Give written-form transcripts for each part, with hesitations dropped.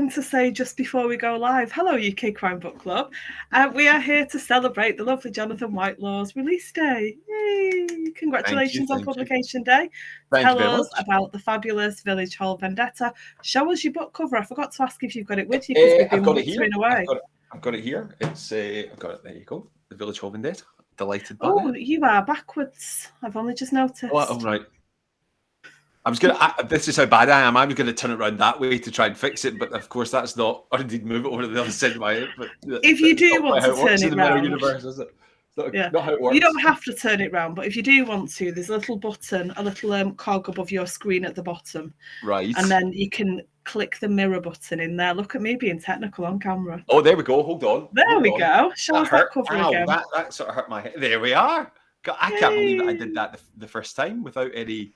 going to say just before we go live, hello UK Crime Book Club. We are here to celebrate the lovely Jonathan Whitelaw's release day. Yay! Congratulations on publication day. Tell us about the fabulous Village Hall Vendetta. Show us your book cover. I forgot to ask if you've got it with you because we've been whittering away. I've got it here. I've got it. There you go. The Village Hall Vendetta. Delighted by that. You are backwards. I've only just noticed. Oh, right. This is how bad I am. I was going to turn it around that way to try and fix it, but of course that's not, or indeed move it over to the other side of my head. But if you do want to turn it around, universe, is it? Not how it works. You don't have to turn it around, but if you do want to, there's a little button, a little cog above your screen at the bottom. Right. And then you can click the mirror button in there. Look at me being technical on camera. Oh, there we go. Hold on. There we go. Show us that cover again. That sort of hurt my head. There we are. God, I can't believe I did that the first time without any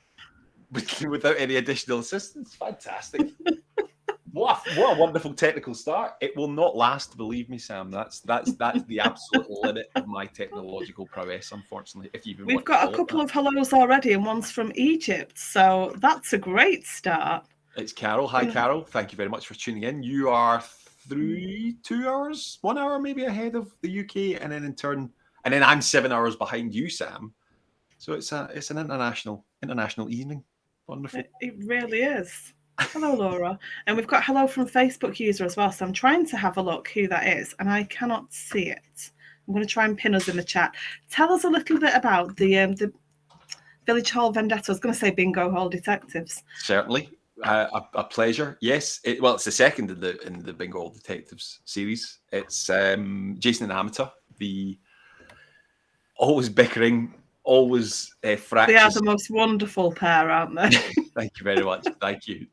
additional assistance. Fantastic. What a wonderful technical start. It will not last, believe me, Sam. That's the absolute limit of my technological prowess, unfortunately. We've got a couple of hellos already, and one's from Egypt, so that's a great start. It's Carol. Hi, Carol. Thank you very much for tuning in. You are 1 hour maybe ahead of the UK, and then I'm 7 hours behind you, Sam. So it's an international evening. Wonderful. It really is. Hello, Laura. And we've got hello from Facebook user as well. So I'm trying to have a look who that is, and I cannot see it. I'm going to try and pin us in the chat. Tell us a little bit about the Village Hall Vendetta. I was going to say Bingo Hall Detectives. Certainly. A pleasure. Yes. It's the second in the Bingo Hall Detectives series. It's Jason and Amata, the always bickering, always fractious. They are the most wonderful pair, aren't they? Thank you very much. Thank you.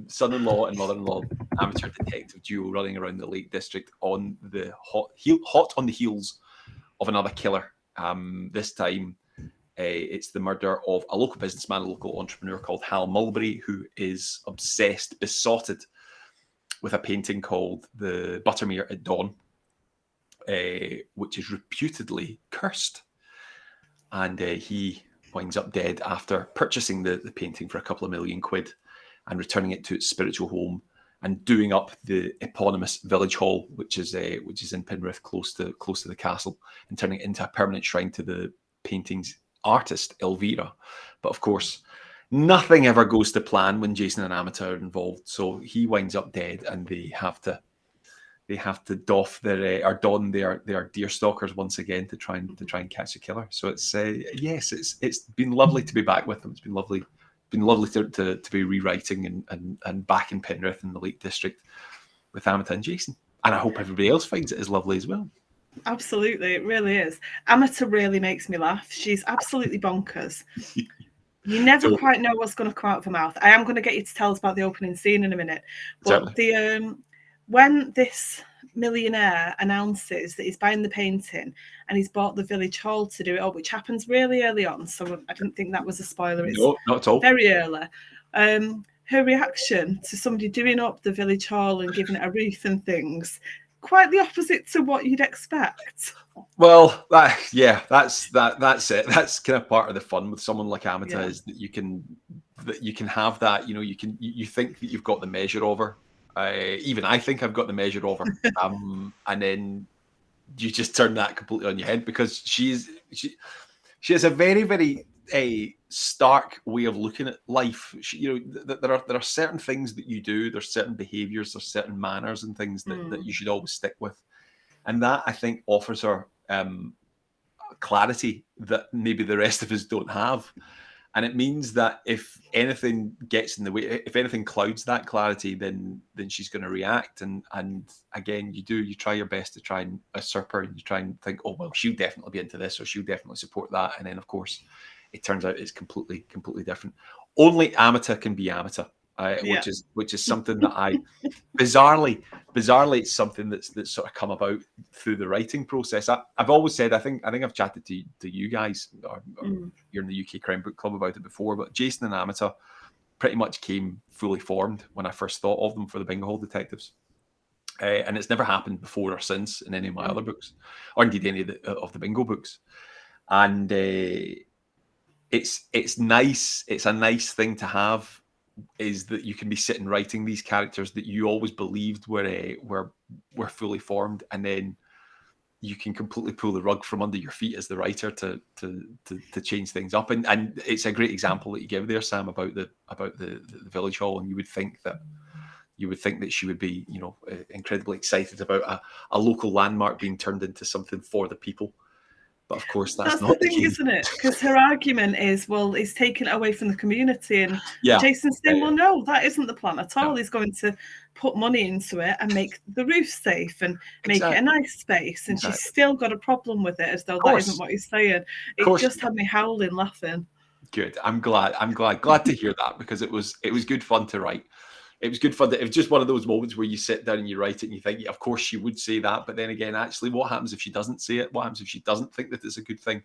Son-in-law and mother-in-law, amateur detective duo running around the Lake District on the hot on the heels of another killer. This time, it's the murder of a local businessman, a local entrepreneur called Hal Mulberry, who is obsessed, besotted with a painting called The Buttermere at Dawn, which is reputedly cursed. And he winds up dead after purchasing the painting for a couple of £1 million and returning it to its spiritual home and doing up the eponymous Village Hall, which is in Penrith, close to the castle, and turning it into a permanent shrine to the painting's artist, Elvira. But of course, nothing ever goes to plan when Jason and Amata are involved. So he winds up dead, and they have to don their deer stalkers once again to try and catch a killer. So it's it's been lovely to be back with them. It's been lovely to be rewriting and back in Penrith in the Lake District with Amata and Jason. And I hope everybody else finds it as lovely as well. Absolutely, it really is. Amata really makes me laugh. She's absolutely bonkers. You never quite know what's going to come out of her mouth. I am going to get you to tell us about the opening scene in a minute. But certainly. When this millionaire announces that he's buying the painting and he's bought the Village Hall to do it all, which happens really early on, so I didn't think that was a spoiler. It's no, not at all. Very early. Her reaction to somebody doing up the Village Hall and giving it a wreath and things, quite the opposite to what you'd expect. Well, that's it. That's kind of part of the fun with someone like Amata is that you can have that. You think that you've got the measure of her. Even I think I've got the measure of her, and then you just turn that completely on your head because she has a very, very stark way of looking at life. There are certain things that you do, there's certain behaviors, there's certain manners and things that you should always stick with, and that I think offers her clarity that maybe the rest of us don't have. And it means that if anything gets in the way, if anything clouds that clarity, then she's going to react. And again, you try your best to try and usurp her, and you try and think, oh, well, she'll definitely be into this, or she'll definitely support that. And then, of course, it turns out it's completely different. Only Amata can be Amata, which is something that I bizarrely, it's something that's sort of come about through the writing process. I've always said, I think I've chatted to you guys or you're in the UK Crime Book Club about it before, but Jason and Amata pretty much came fully formed when I first thought of them for the Bingo Hall Detectives. And it's never happened before or since in any of my other books, or indeed any of the Bingo books. And it's nice. It's a nice thing to have is that you can be sitting writing these characters that you always believed were fully formed, and then you can completely pull the rug from under your feet as the writer to change things up. And it's a great example that you give there, Sam, about the village hall. And you would think that she would be, incredibly excited about a local landmark being turned into something for the people. But of course, that's not the thing, isn't it? Because her argument is, well, he's taken it away from the community, and Jason's saying, well, no, that isn't the plan at all. He's going to put money into it and make the roof safe and make it a nice space. And she's still got a problem with it, as though that isn't what he's saying. It just had me howling, laughing. Good. I'm glad to hear that, because it was good fun to write. It was good fun. It was just one of those moments where you sit down and you write it and you think, yeah, of course she would say that. But then again, actually, what happens if she doesn't say it? What happens if she doesn't think that it's a good thing?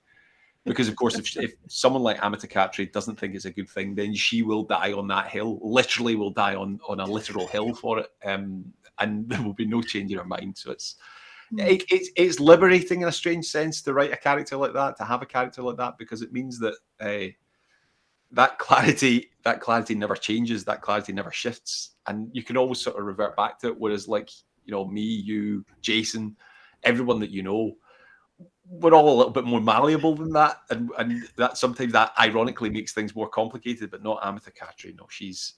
Because, of course, if someone like Amita Khatri doesn't think it's a good thing, then she will die on that hill, literally will die on a literal hill for it. And there will be no change in her mind. So it's liberating in a strange sense to write a character like that, to have a character like that, because it means that that clarity never changes, that clarity never shifts, and you can always sort of revert back to it. Whereas, like, me, you, Jason, everyone that you know, we're all a little bit more malleable than that, and that sometimes that ironically makes things more complicated. But not Amita Khatri. No, she's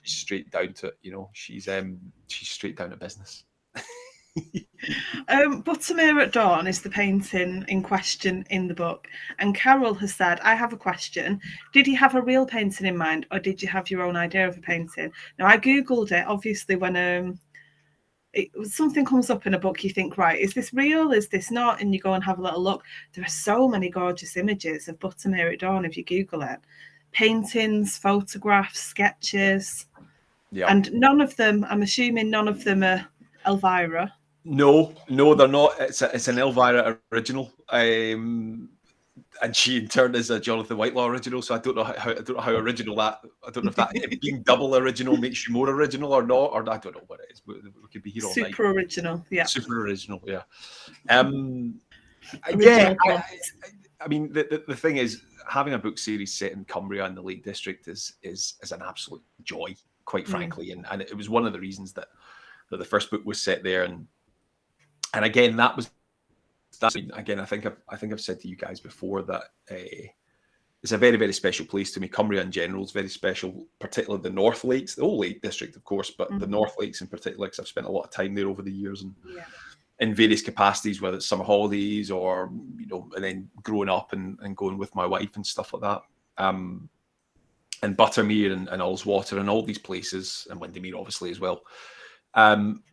straight down to it. She's straight down to business. Buttermere at Dawn is the painting in question in the book, and Carol has said, I have a question. Did you have a real painting in mind, or did you have your own idea of a painting? Now, I googled it, obviously, when something comes up in a book, you think, right, is this real, is this not? And you go and have a little look. There are so many gorgeous images of Buttermere at Dawn if you Google it. Paintings, photographs, sketches. And none of them, I'm assuming none of them are Elvira. No, they're not. It's an Elvira original, and she in turn is a Jonathan Whitelaw original. So I don't know how original that. I don't know if that being double original makes you more original or not, or I don't know what it is. We could be here all night. Super original, yeah. Super original, yeah. Original I mean, the thing is, having a book series set in Cumbria and the Lake District is an absolute joy, quite frankly, and it was one of the reasons that the first book was set there. And again, again, I think I've said to you guys before that it's a very, very special place to me. Cumbria in general is very special, particularly the North Lakes, the whole Lake District, of course, but the North Lakes in particular, because I've spent a lot of time there over the years, and in various capacities, whether it's summer holidays or and then growing up and going with my wife and stuff like that. And Buttermere and Ullswater and all these places, and Windermere obviously as well.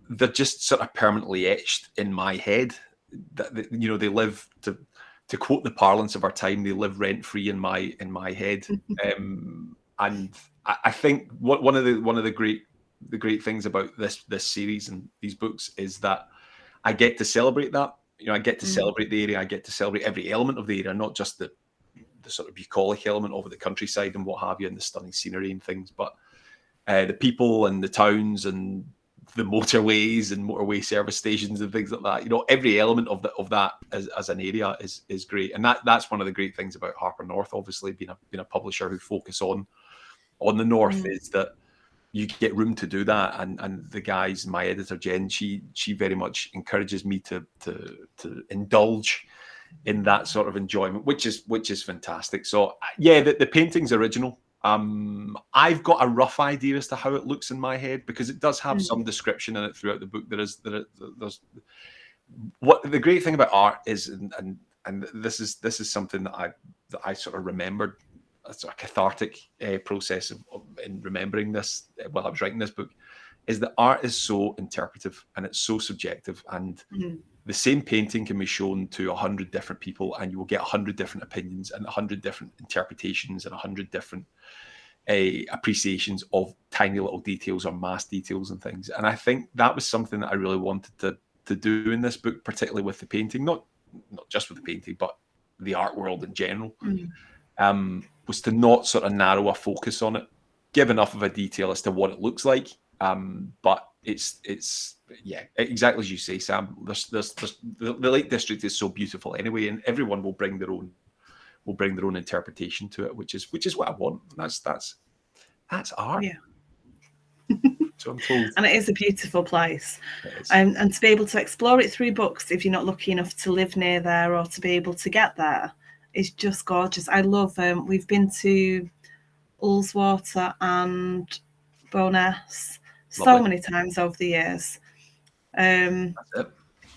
They're just sort of permanently etched in my head. That they live, to quote the parlance of our time, they live rent free in my head. And I think one of the great things about this series and these books is that I get to celebrate that. I get to celebrate the area. I get to celebrate every element of the area, not just the sort of bucolic element of the countryside and what have you, and the stunning scenery and things, but the people and the towns and the motorways and motorway service stations and things like that. Every element of that as an area is great, and that's one of the great things about Harper North. Obviously, being a publisher who focus on the North, is that you get room to do that. And the guys, my editor Jen, she very much encourages me to indulge in that sort of enjoyment, which is fantastic. So yeah, the painting's original. I've got a rough idea as to how it looks in my head, because it does have some description in it throughout the book. There's what the great thing about art is, and this is something that I sort of remembered as a cathartic process in remembering this while I was writing this book, is that art is so interpretive and it's so subjective, and the same painting can be shown to 100 different people, and you will get 100 different opinions and 100 different interpretations and 100 different appreciations of tiny little details or mass details and things. And I think that was something that I really wanted to do in this book, particularly with the painting, not just with the painting, but the art world in general, was to not sort of narrow a focus on it, give enough of a detail as to what it looks like. But it's exactly as you say, Sam. There's the Lake District is so beautiful anyway, and everyone will bring their own interpretation to it, which is what I want. That's art. Yeah. So I'm told. And it is a beautiful place. And to be able to explore it through books, if you're not lucky enough to live near there or to be able to get there, is just gorgeous. I love, we've been to Ullswater and Bowness so many times over the years.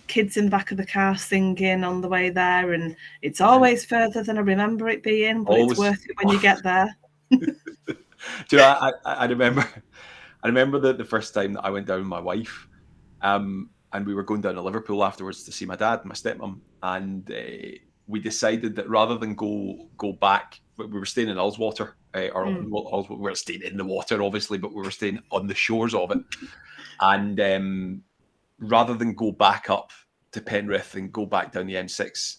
Kids in the back of the car singing on the way there, and it's always further than I remember it being, but it's worth it when you get there. Do you know, I remember the first time that I went down with my wife, and we were going down to Liverpool afterwards to see my dad and my stepmom, and we decided that rather than go back, we were staying in Ullswater, we were staying in the water, obviously, but we were staying on the shores of it, and rather than go back up to Penrith and go back down the M6,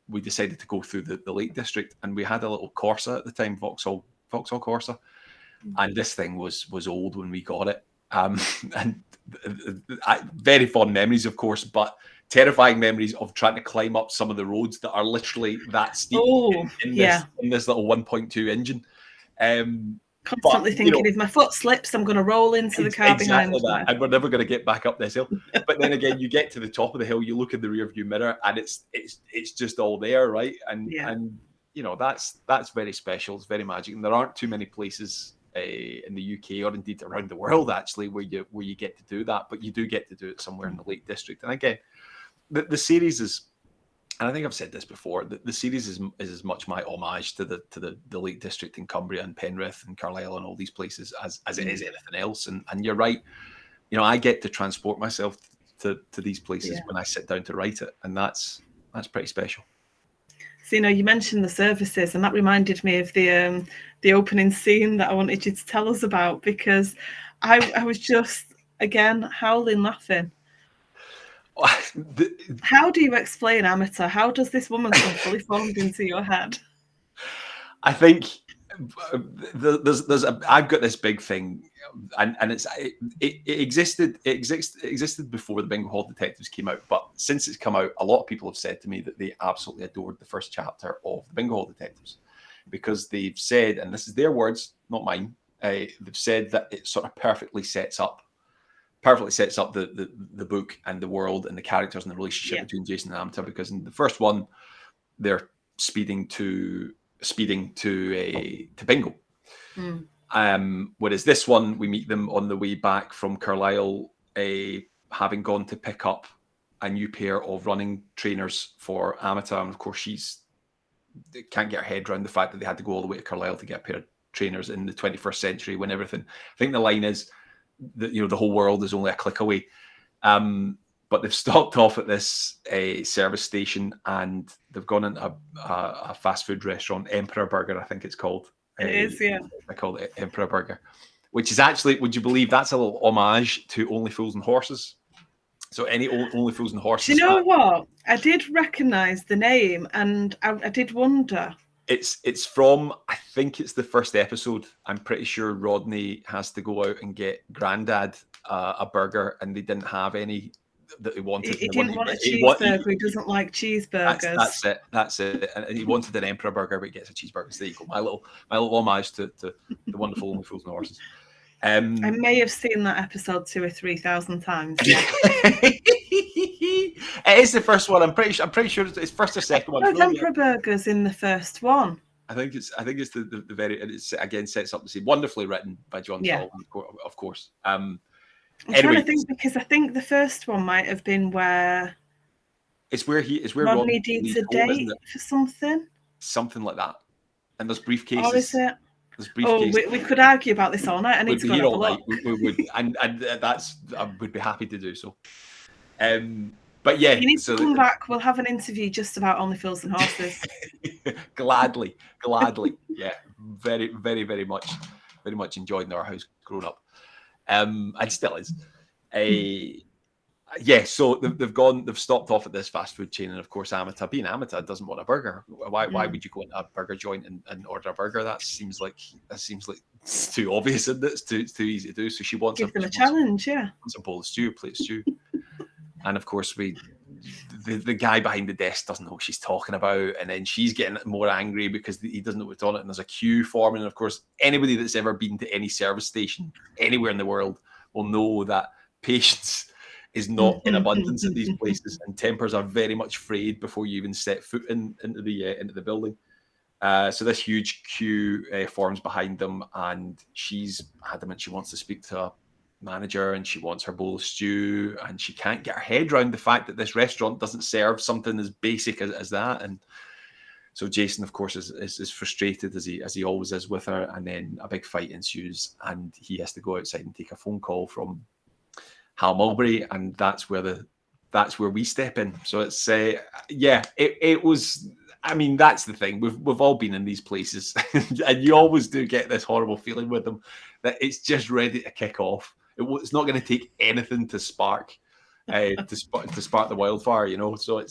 we decided to go through the Lake District, and we had a little Corsa at the time, Vauxhall Corsa, and this thing was old when we got it, and very fond memories, of course, but terrifying memories of trying to climb up some of the roads that are literally that steep in this little 1.2 engine. Constantly thinking, if my foot slips, I'm going to roll into the car behind me. And we're never going to get back up this hill. But then again, you get to the top of the hill, you look in the rear view mirror, and it's just all there, right? And you know, that's very special. It's very magic, and there aren't too many places in the UK or indeed around the world actually where you get to do that. But you do get to do it somewhere in the Lake District. And again, the series is. And I think I've said this before, that the series is as much my homage to the Lake District in Cumbria and Penrith and Carlisle and all these places as it is anything else. And you're right, you know, I get to transport myself to these places when I sit down to write it, and that's pretty special. So, you know, you mentioned the services, and that reminded me of the opening scene that I wanted you to tell us about, because I was just again howling laughing. How do you explain amateur? How does this woman come fully formed into your head? I think I've got this big thing, and it existed before the Bingo Hall Detectives came out, but since it's come out, a lot of people have said to me that they absolutely adored the first chapter of the Bingo Hall Detectives, because they've said, and this is their words, not mine, they've said that it sort of perfectly sets up the book and the world and the characters and the relationship between Jason and Amateur, because in the first one they're speeding to Bingo, whereas this one we meet them on the way back from Carlisle, having gone to pick up a new pair of running trainers for Amateur, and of course she can't get her head around the fact that they had to go all the way to Carlisle to get a pair of trainers in the 21st century when everything, I think the line is that, you know, the whole world is only a click away. But they've stopped off at this service station, and they've gone into a fast food restaurant, Emperor Burger, I think it's called. It is, yeah. I call it Emperor Burger, which is actually, would you believe, that's a little homage to Only Fools and Horses. So any Only Fools and Horses. Do you know what? I did recognise the name, and I did wonder. It's from, I think it's the first episode. I'm pretty sure Rodney has to go out and get Grandad a burger, and they didn't have any that he wanted. He didn't want a cheeseburger. He doesn't like cheeseburgers. That's it. And he wanted an Emperor burger, but he gets a cheeseburger. So there you go. My little homage to the wonderful Only Fools and Horses. I may have seen that episode 2,000 or 3,000 times. Yeah. It is the first one. I'm pretty sure it's first or second one. Emperor Burgers in the first one. I think it's the very, and it's again sets up the same. Wonderfully written by John Saul, of course. I'm trying to think, because I think the first one might have been where Rodney needs a date for something like that, and there's briefcases. Or is it? We could argue about this all night. I need to go and have a look. We would, and that's, I would be happy to do so. But yeah, you need to come back. We'll have an interview just about Only Fools and Horses. Gladly. Yeah, very, very, very much enjoyed in our house growing up. And still is. So they've stopped off at this fast food chain, and of course, being Amateur doesn't want a burger. Why would you go into a burger joint and order a burger? That seems like it's too obvious, and it's too easy to do. So she wants them a challenge, wants a bowl of stew, a plate of stew, and of course the guy behind the desk doesn't know what she's talking about, and then she's getting more angry because he doesn't know what's on it, and there's a queue forming. And of course, anybody that's ever been to any service station anywhere in the world will know that patience is not in abundance at these places, and tempers are very much frayed before you even set foot into the building. So this huge queue forms behind them, and she's adamant she wants to speak to a manager, and she wants her bowl of stew, and she can't get her head around the fact that this restaurant doesn't serve something as basic as that. And so Jason, of course, is frustrated as he always is with her, and then a big fight ensues, and he has to go outside and take a phone call from Hal Mulberry, and that's where we step in. So it's it was. I mean, that's the thing. We've all been in these places, and you always do get this horrible feeling with them that it's just ready to kick off. It's not going to take anything to spark the wildfire, you know. So I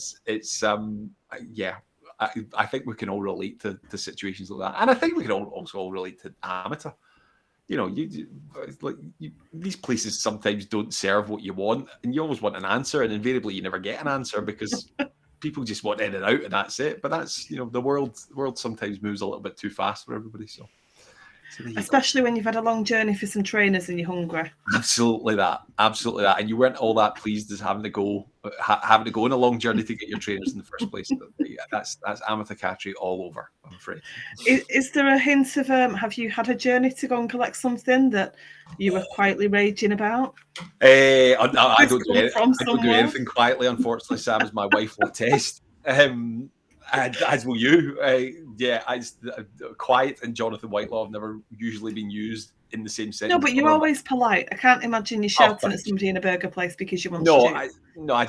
think we can all relate to situations like that, and I think we can also all relate to amateur. You know, these places sometimes don't serve what you want, and you always want an answer, and invariably you never get an answer because people just want in and out, and that's it. But that's, you know, the world sometimes moves a little bit too fast for everybody. So especially when you've had a long journey for some trainers and you're hungry. Absolutely that. And you weren't all that pleased as having to go on a long journey to get your trainers in the first place. But yeah, that's amateur cattery all over, I'm afraid. Is there a hint of have you had a journey to go and collect something that you were quietly raging about? I don't do anything quietly, unfortunately, Sam, as my wife will attest. As will you. Quiet and Jonathan Whitelaw have never usually been used in the same sentence. No, but you're always polite. I can't imagine you shouting at somebody in a burger place because you want I've never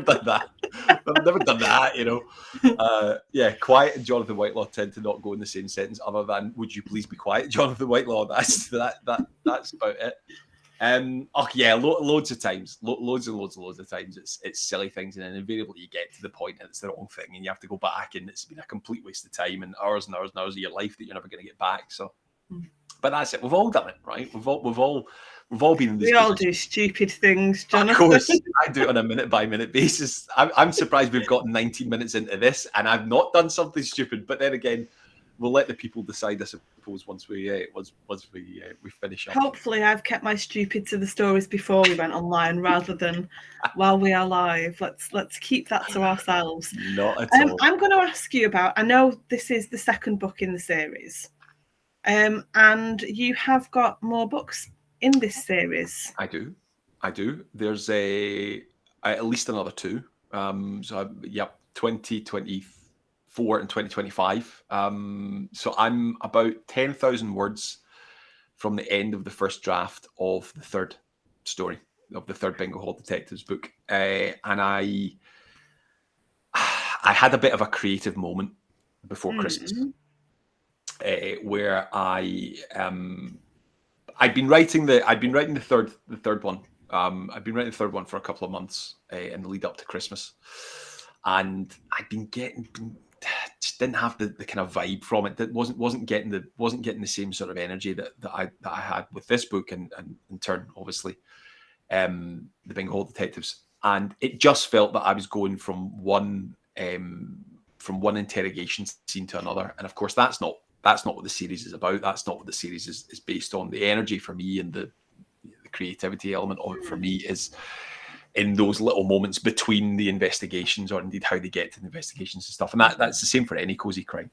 done that. I've never done that, you know. Quiet and Jonathan Whitelaw tend to not go in the same sentence, other than "Would you please be quiet, Jonathan Whitelaw?" That's about it. Loads of times, loads of times, it's silly things, and then invariably you get to the point and it's the wrong thing, and you have to go back, and it's been a complete waste of time and hours of your life that you're never going to get back. So, but that's it. We've all done it, right? We've all been in this. We all do stupid things, Jonathan. Of course, I do it on a minute by minute basis. I'm surprised we've got 90 minutes into this and I've not done something stupid. But then again, we'll let the people decide, I suppose, once we finish up. Hopefully, I've kept my stupid to the stories before we went online, rather than while we are live. Let's keep that to ourselves. Not at all. I'm going to ask you about. I know this is the second book in the series, and you have got more books in this series. I do. There's at least another two. 2024 and 2025. So I'm about 10,000 words from the end of the first draft of the third story of the third Bingo Hall Detectives book, and I had a bit of a creative moment before Christmas, where I'd been writing the third one. I've been writing the third one for a couple of months in the lead up to Christmas, and I'd been just didn't have the kind of vibe from it. That wasn't getting the same sort of energy that I had with this book, and in turn, obviously, the Bingo Hall Detectives. And it just felt that I was going from one interrogation scene to another. And of course, that's not what the series is about. That's not what the series is based on. The energy for me and the creativity element of it for me is in those little moments between the investigations, or indeed how they get to the investigations and stuff. And that's the same for any cozy crime.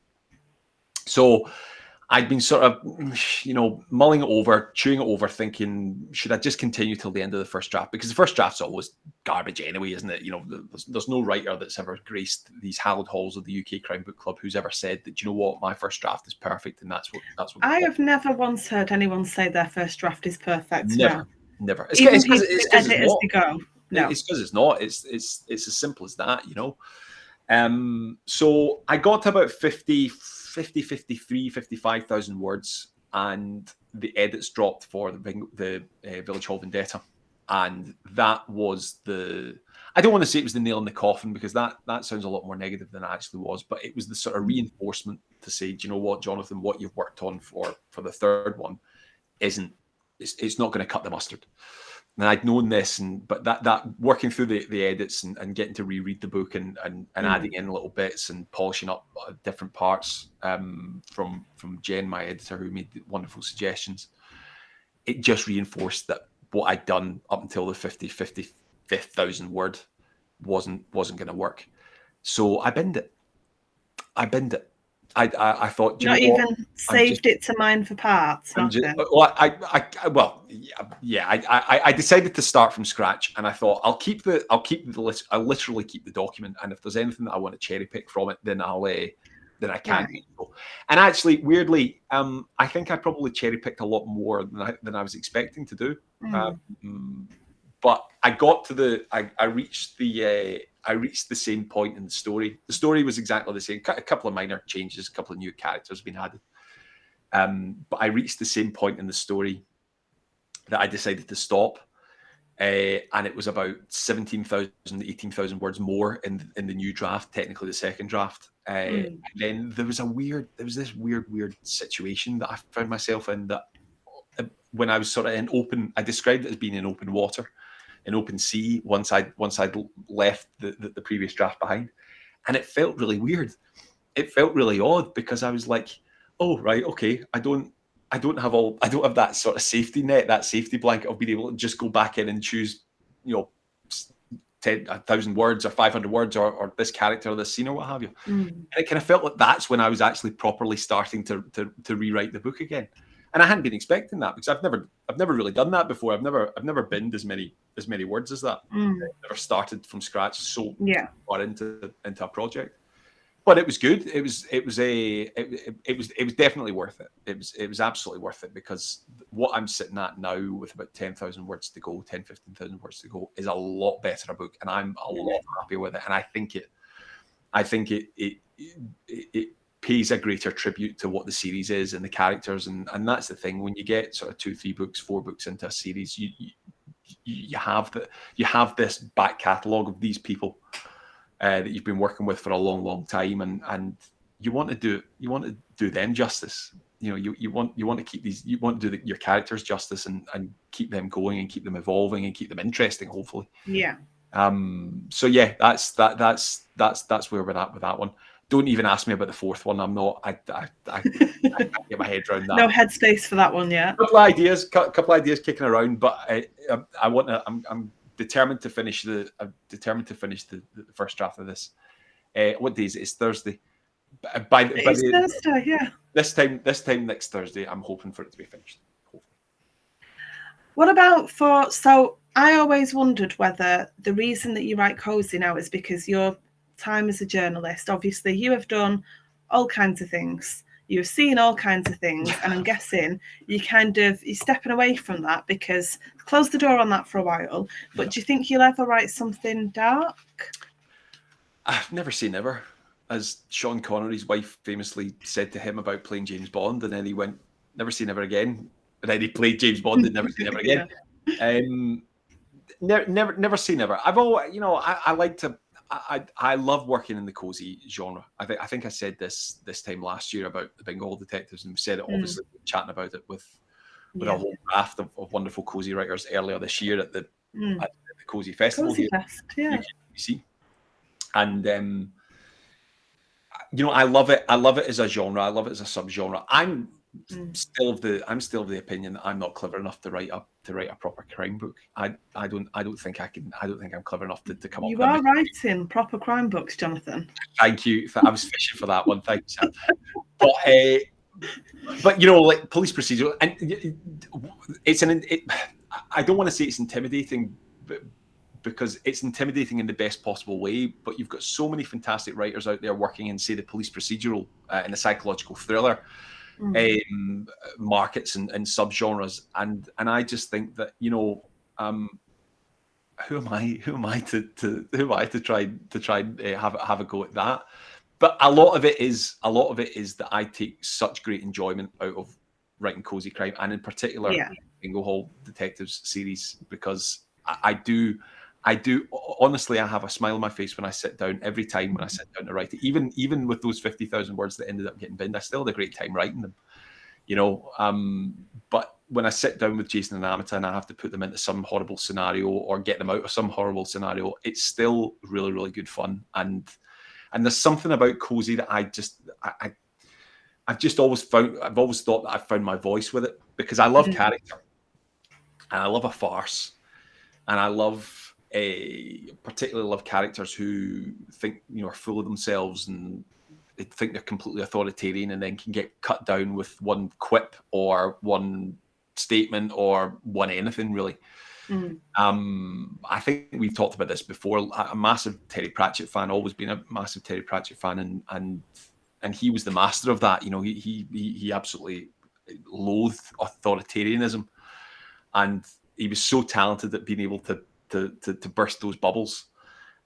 So I'd been sort of, mulling it over, chewing it over, thinking, should I just continue till the end of the first draft? Because the first draft's always garbage anyway, isn't it? There's no writer that's ever graced these hallowed halls of the UK Crime Book Club who's ever said that, you know what, my first draft is perfect, and that's what. I have never once heard anyone say their first draft is perfect. Never. It's because it's not. No, it's because it's not. It's as simple as that, So I got to about 55,000 words, and the edits dropped for the Village Hall Vendetta, and that was I don't want to say it was the nail in the coffin, because that sounds a lot more negative than it actually was, but it was the sort of reinforcement to say, do you know what, Jonathan, what you've worked on for the third one it's not going to cut the mustard. and I'd known this, but that working through the edits and getting to reread the book and adding in little bits and polishing up different parts from Jen, my editor, who made wonderful suggestions, it just reinforced that what I'd done up until the 55,000 word wasn't going to work. So I binned it. I thought, you not know even what? saved it to mine for parts. I decided to start from scratch, and I thought I'll keep the list. I'll literally keep the document, and if there's anything that I want to cherry pick from it, then then I can. Right. And actually, weirdly, I think I probably cherry picked a lot more than I was expecting to do. But I got to I reached the same point in the story. The story was exactly the same. A couple of minor changes, a couple of new characters have been added. But I reached the same point in the story that I decided to stop. And it was about 17,000, 18,000 words more in the new draft, technically the second draft. And then there was this weird situation that I found myself in, that when I was sort of I described it as being in open water, in open sea, once I'd left the previous draft behind. And it felt really weird. It felt really odd, because I was like, oh, right, okay, I don't have that sort of safety net, that safety blanket of being able to just go back in and choose, 10,000 words or 500 words or this character or this scene or what have you. And it kind of felt like that's when I was actually properly starting to rewrite the book again. And I hadn't been expecting that, because I've never really done that before. I've never binned as many words as that. I've never started from scratch so far into a project. But it was good. It was definitely worth it. It was absolutely worth it, because what I'm sitting at now with about 10,000 words to go, 15,000 words to go, is a lot better a book, and I'm a lot happy with it. And I think it pays a greater tribute to what the series is and the characters, and that's the thing. When you get sort of 2, 3 books, 4 books into a series, you have this back catalogue of these people that you've been working with for a long time, and you want to do them justice. You want to keep these, you want to do your characters justice and keep them going and keep them evolving and keep them interesting, hopefully. So yeah, that's where we're at with that one. Don't even ask me about the fourth one. I'm not. I can't get my head around that. No headspace for that one yet. Couple of ideas kicking around, but I want to. I'm determined to finish the first draft of this. What day is it? It's Thursday. Thursday, yeah. This time next Thursday, I'm hoping for it to be finished. Hopefully. What about so I always wondered whether the reason that you write cozy now is because your time as a journalist. Obviously, you have done all kinds of things. You've seen all kinds of things, and I'm guessing you're stepping away from that, because close the door on that for a while. But do you think you'll ever write something dark? I've never say never, as Sean Connery's wife famously said to him about playing James Bond, and then he went, never say never again. And then he played James Bond and never say never again. Never say never. I've always, I like to. I love working in the cozy genre. I think I said this time last year about the Bengal Detectives, and we said it obviously chatting about it with a whole raft of wonderful cozy writers earlier this year at the Cozy Festival Cozy here, Fest, yeah. UKBC. And I love it. I love it as a genre. I love it as a subgenre. I'm still of the opinion that I'm not clever enough to write a proper crime book. I don't think I can. I don't think I'm clever enough to come up. You are writing proper crime books, Jonathan. Thank you. I was fishing for that one. Thank you, Sam. But like police procedural, and I don't want to say it's intimidating, because it's intimidating in the best possible way. But you've got so many fantastic writers out there working in, say, the police procedural and the psychological thriller markets and subgenres, and I just think that who am I to try and have a go at that? But a lot of it is that I take such great enjoyment out of writing cozy crime, and in particular Bingo Hall Detectives series, because I do honestly, I have a smile on my face when I sit down every time when I sit down to write it. Even with those 50,000 words that ended up getting binned, I still had a great time writing them. But when I sit down with Jason and Amita and I have to put them into some horrible scenario or get them out of some horrible scenario, it's still really, really good fun. And there's something about Cozy that I've just always found. I've always thought that I've found my voice with it, because I love character, and I love a farce, and I particularly love characters who think are full of themselves and they think they're completely authoritarian, and then can get cut down with one quip or one statement or one anything really. I think we've talked about this before. I'm a massive Terry Pratchett fan, always been a massive Terry Pratchett fan, and he was the master of that. He absolutely loathed authoritarianism, and he was so talented at being able to burst those bubbles.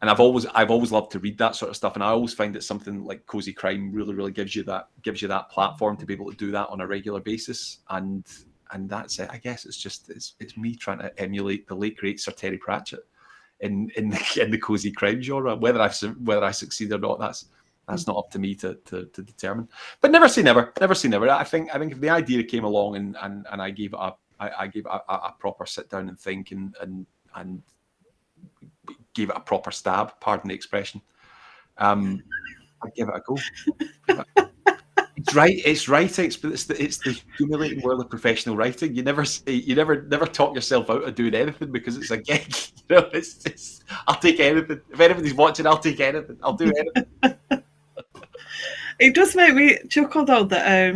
And I've always loved to read that sort of stuff, and I always find that something like Cozy Crime really, really gives you that platform to be able to do that on a regular basis. And that's it. I guess it's me trying to emulate the late great Sir Terry Pratchett in the Cozy Crime genre. Whether I succeed or not, that's not up to me to determine. But never say never. Never say never. I think if the idea came along and I gave it a proper sit down and think and gave it a proper stab, pardon the expression, I'd give it a go. It's writing, but it's the humiliating world of professional writing. You never talk yourself out of doing anything because it's a gig. It's I'll take anything. If anybody's watching, I'll take anything. I'll do anything. It does make me chuckle though that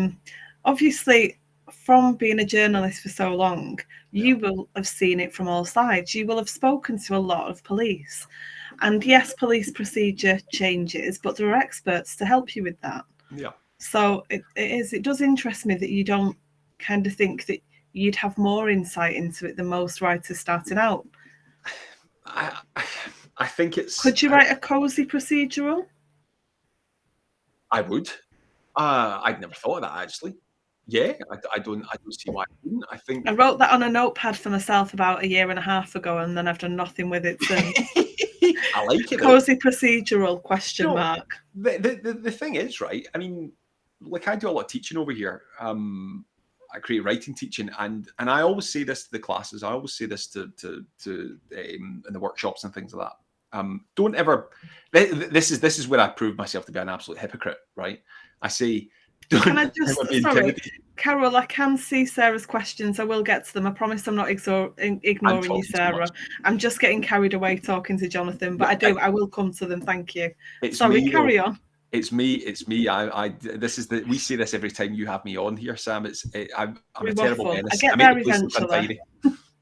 obviously from being a journalist for so long, you will have seen it from all sides. You will have spoken to a lot of police. And yes, police procedure changes, but there are experts to help you with that. Yeah. So it does interest me that you don't kind of think that you'd have more insight into it than most writers starting out. I think it's... Could you write a cozy procedural? I would. I'd never thought of that, actually. Yeah, I don't see why I wouldn't. I think I wrote that on a notepad for myself about a year and a half ago, and then I've done nothing with it since. I like it. Cozy procedural ? The thing is, right? I mean, like I do a lot of teaching over here. I create writing teaching, and I always say this to the classes. I always say this to in the workshops and things like that. Don't ever. This is where I prove myself to be an absolute hypocrite, right? I say. Sorry, Carol, I can see Sarah's questions. I will get to them. I promise I'm not ignoring you, Sarah. I'm just getting carried away talking to Jonathan, but I will come to them. Thank you. Carry on. It's me. We say this every time you have me on here, Sam. I'm a terrible menace. I get there eventually.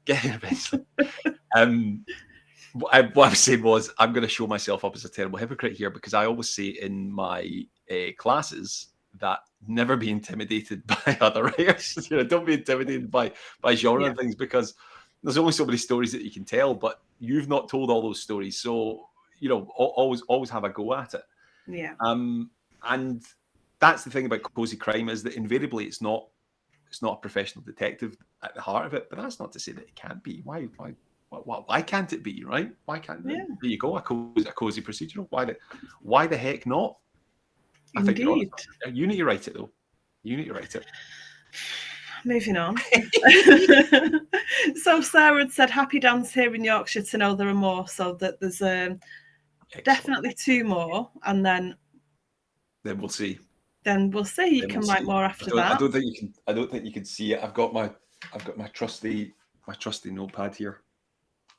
Get there eventually. What I was saying was I'm going to show myself up as a terrible hypocrite here, because I always say in my classes that never be intimidated by other writers. Don't be intimidated by genre and things, because there's only so many stories that you can tell, but you've not told all those stories. So, always have a go at it. Yeah. And that's the thing about Cozy Crime, is that invariably it's not a professional detective at the heart of it, but that's not to say that it can't be. Why can't it be, right? Why can't it? There you go, a cozy procedural. Why the heck not? Indeed. You need to write it, though. You need to write it. Moving on. So Sarah had said, happy dance here in Yorkshire to know there are more. So that there's definitely 2 more. And then we'll see. You can write more after that. I don't think you can see it. I've got my trusty notepad here.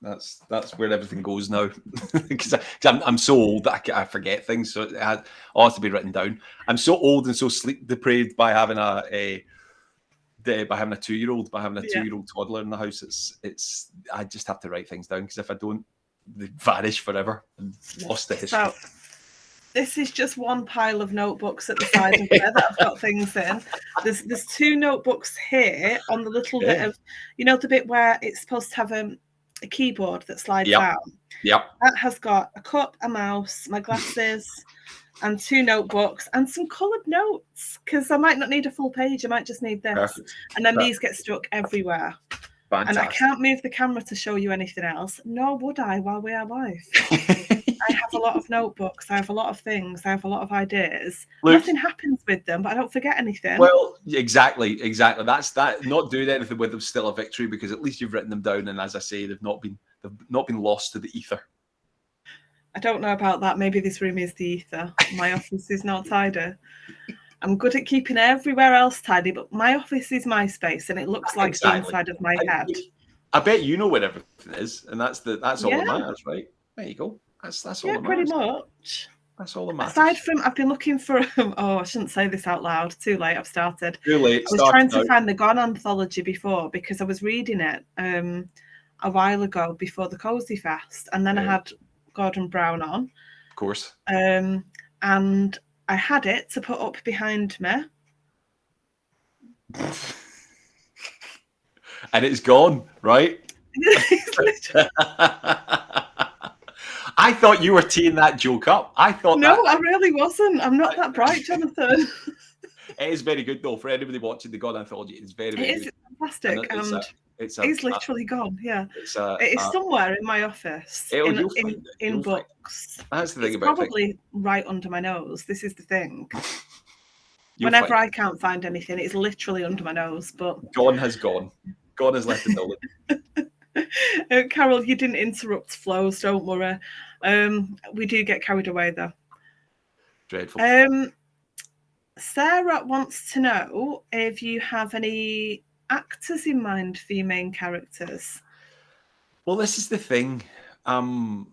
That's where everything goes now, because I'm so old that I forget things, so it has to be written down. I'm so old and so sleep deprived by having a 2-year-old, by having a 2-year-old toddler in the house. I just have to write things down, because if I don't, they vanish forever and lost the history. So, this is just one pile of notebooks at the side of there that I've got things in. There's 2 notebooks here on the little bit of, the bit where it's supposed to have a keyboard that slides out. Yep. That has got a cup, a mouse, my glasses, and 2 notebooks and some coloured notes, because I might not need a full page. I might just need this. Perfect. And then these get stuck everywhere. Fantastic. And I can't move the camera to show you anything else, nor would I while we are live. I have a lot of notebooks. I have a lot of things. I have a lot of ideas. Look, nothing happens with them, but I don't forget anything. Well, exactly. That's that. Not doing anything with them still a victory, because at least you've written them down, and as I say, they've not been lost to the ether. I don't know about that. Maybe this room is the ether. My office is not tidy. I'm good at keeping everywhere else tidy, but my office is my space, and it looks like the inside of my head. I bet you know where everything is, and that's all that matters, right? There you go. That's all that matters. Pretty much. That's all that matters. Aside from, I've been looking for. I shouldn't say this out loud. Too late. I've started. Too late. I was trying to find the Gone anthology before, because I was reading it a while ago before the Cozy Fest, and then I had Gordon Brown on, of course, and I had it to put up behind me. And it's gone, right? I thought you were teeing that joke up. I really wasn't. I'm not that bright, Jonathan. It is very good, though. For anybody watching the God Anthology, it's very, very good. It's fantastic. And it's literally gone. Yeah. It is somewhere in my office in books. That's the thing it's about probably it. Right under my nose. This is the thing. Whenever I can't find anything, it's literally under my nose. But Gone has gone. Gone has left the building. Carol, you didn't interrupt flows. Don't worry. We do get carried away, though. Dreadful. Sarah wants to know if you have any actors in mind for your main characters. Well, this is the thing. The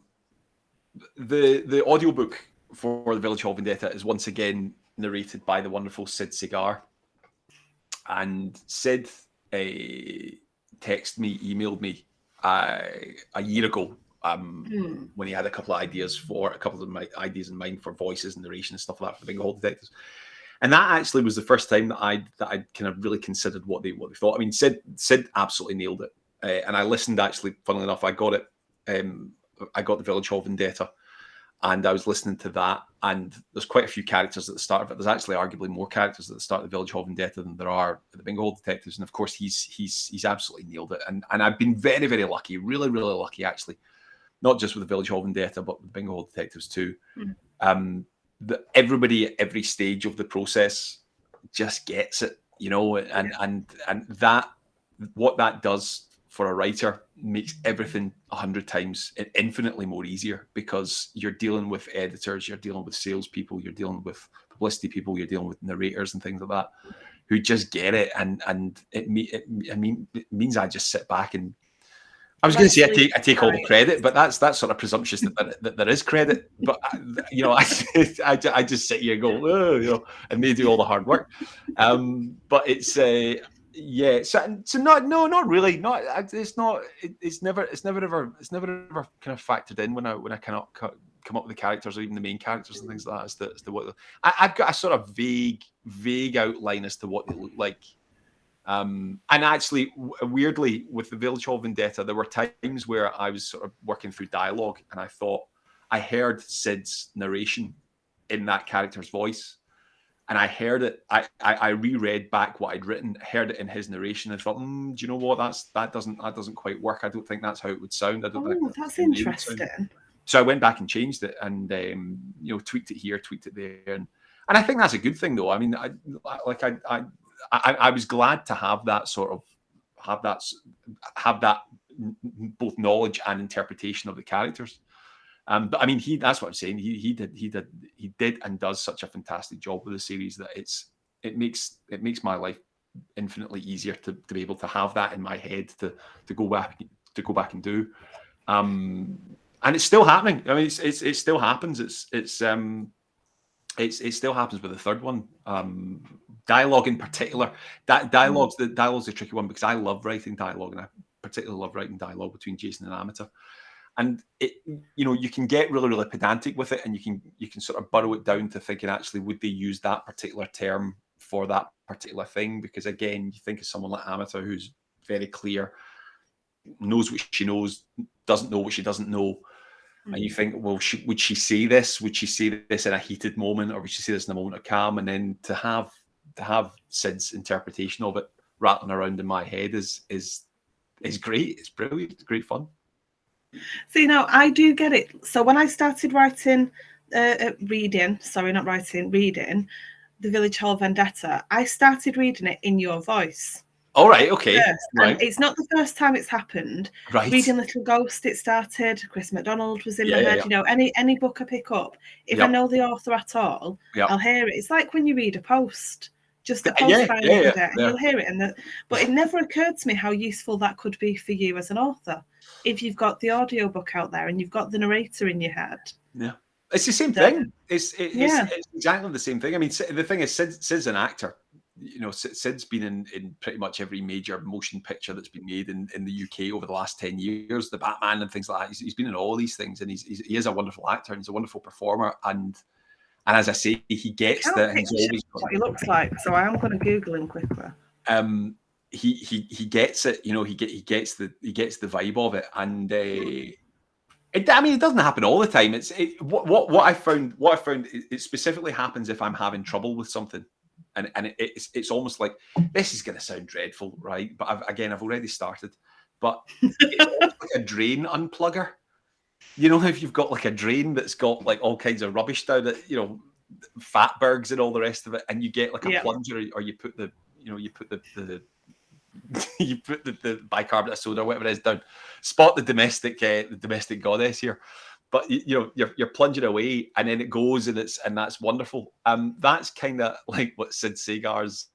audiobook for The Village Hall Vendetta is once again narrated by the wonderful Sid Cigar. And Sid emailed me a year ago when he had a couple of my ideas in mind for voices and narration and stuff like that for the Bingo Hall Detectives. And that actually was the first time that I kind of really considered what they thought. I mean, Sid absolutely nailed it, and I listened. Actually, funnily enough, I got it. I got The Village Hall Vendetta, and I was listening to that. And there's quite a few characters at the start of it. There's actually arguably more characters at the start of The Village Hall Vendetta than there are at the Bingo Hall Detectives. And of course, he's absolutely nailed it. And I've been very, very lucky, really, really lucky actually, not just with The Village Hall Vendetta, but with Bingo Hall Detectives too. That everybody at every stage of the process just gets it, and that what that does for a writer makes everything 100 times infinitely more easier, because you're dealing with editors, you're dealing with salespeople, you're dealing with publicity people, you're dealing with narrators and things like that who just get it, and it means I just sit back and I was going to say I take all the credit, but that's sort of presumptuous that there is credit. But I just sit here and go, and they do all the hard work. But it's so not really. It's never kind of factored in when I cannot come up with the characters or even the main characters and things like that as to what I've got a sort of vague outline as to what they look like. And actually, weirdly, with The Village Hall Vendetta, there were times where I was sort of working through dialogue and I thought I heard Sid's narration in that character's voice, and I heard it. I reread back what I'd written, heard it in his narration, and thought, do you know what? That doesn't quite work. I don't think that's how it would sound. That's interesting. So I went back and changed it, and tweaked it here, tweaked it there, and I think that's a good thing, though. I mean, I was glad to have that both knowledge and interpretation of the characters. But I mean, that's what I'm saying. He did and does such a fantastic job with the series that it makes my life infinitely easier to be able to have that in my head to go back and do. And it's still happening. I mean, it still happens. It still happens with the third one. Dialogue in particular, dialogue's a tricky one, because I love writing dialogue, and I particularly love writing dialogue between Jason and Amita. And you can get really, really pedantic with it, and you can sort of burrow it down to thinking, actually, would they use that particular term for that particular thing? Because again, you think of someone like Amita, who's very clear, knows what she knows, doesn't know what she doesn't know. And you think, well, would she say this? Would she say this in a heated moment, or would she say this in a moment of calm? And then to have Sid's interpretation of it rattling around in my head is great. It's brilliant. It's great fun. So, you know, I do get it. So when I started reading The Village Hall Vendetta, I started reading it in your voice. All right, okay. First. Right. And it's not the first time it's happened. Right. Reading Little Ghost, it started. Chris MacDonald was in my head. Yeah. You know, any book I pick up, if I know the author at all, I'll hear it. It's like when you read a post, just a post by another day, and you'll hear it. But it never occurred to me how useful that could be for you as an author if you've got the audiobook out there and you've got the narrator in your head. Yeah. It's the same thing. It's exactly the same thing. I mean, the thing is, Sid's an actor. You know, Sid's been in pretty much every major motion picture that's been made in the UK over the last 10 years, the Batman and things like that. He's been in all these things, and he is a wonderful actor, and he's a wonderful performer. And as I say, he gets that. He's always what he looks like, so I am going to Google him quickly. He gets it. You know, he gets the vibe of it, and I mean, it doesn't happen all the time. What I found. It specifically happens if I'm having trouble with something, and it's almost like, this is going to sound dreadful, right? But I've already started. But it's almost like a drain unplugger. You know, if you've got like a drain that's got like all kinds of rubbish down it, you know, fatbergs and all the rest of it, and you get like a plunger, or you put the you put the bicarbonate of soda or whatever it is down. Spot the domestic goddess here, but you know, you're plunging away, and then it goes, and that's wonderful. That's kind of like what Sid Sagar's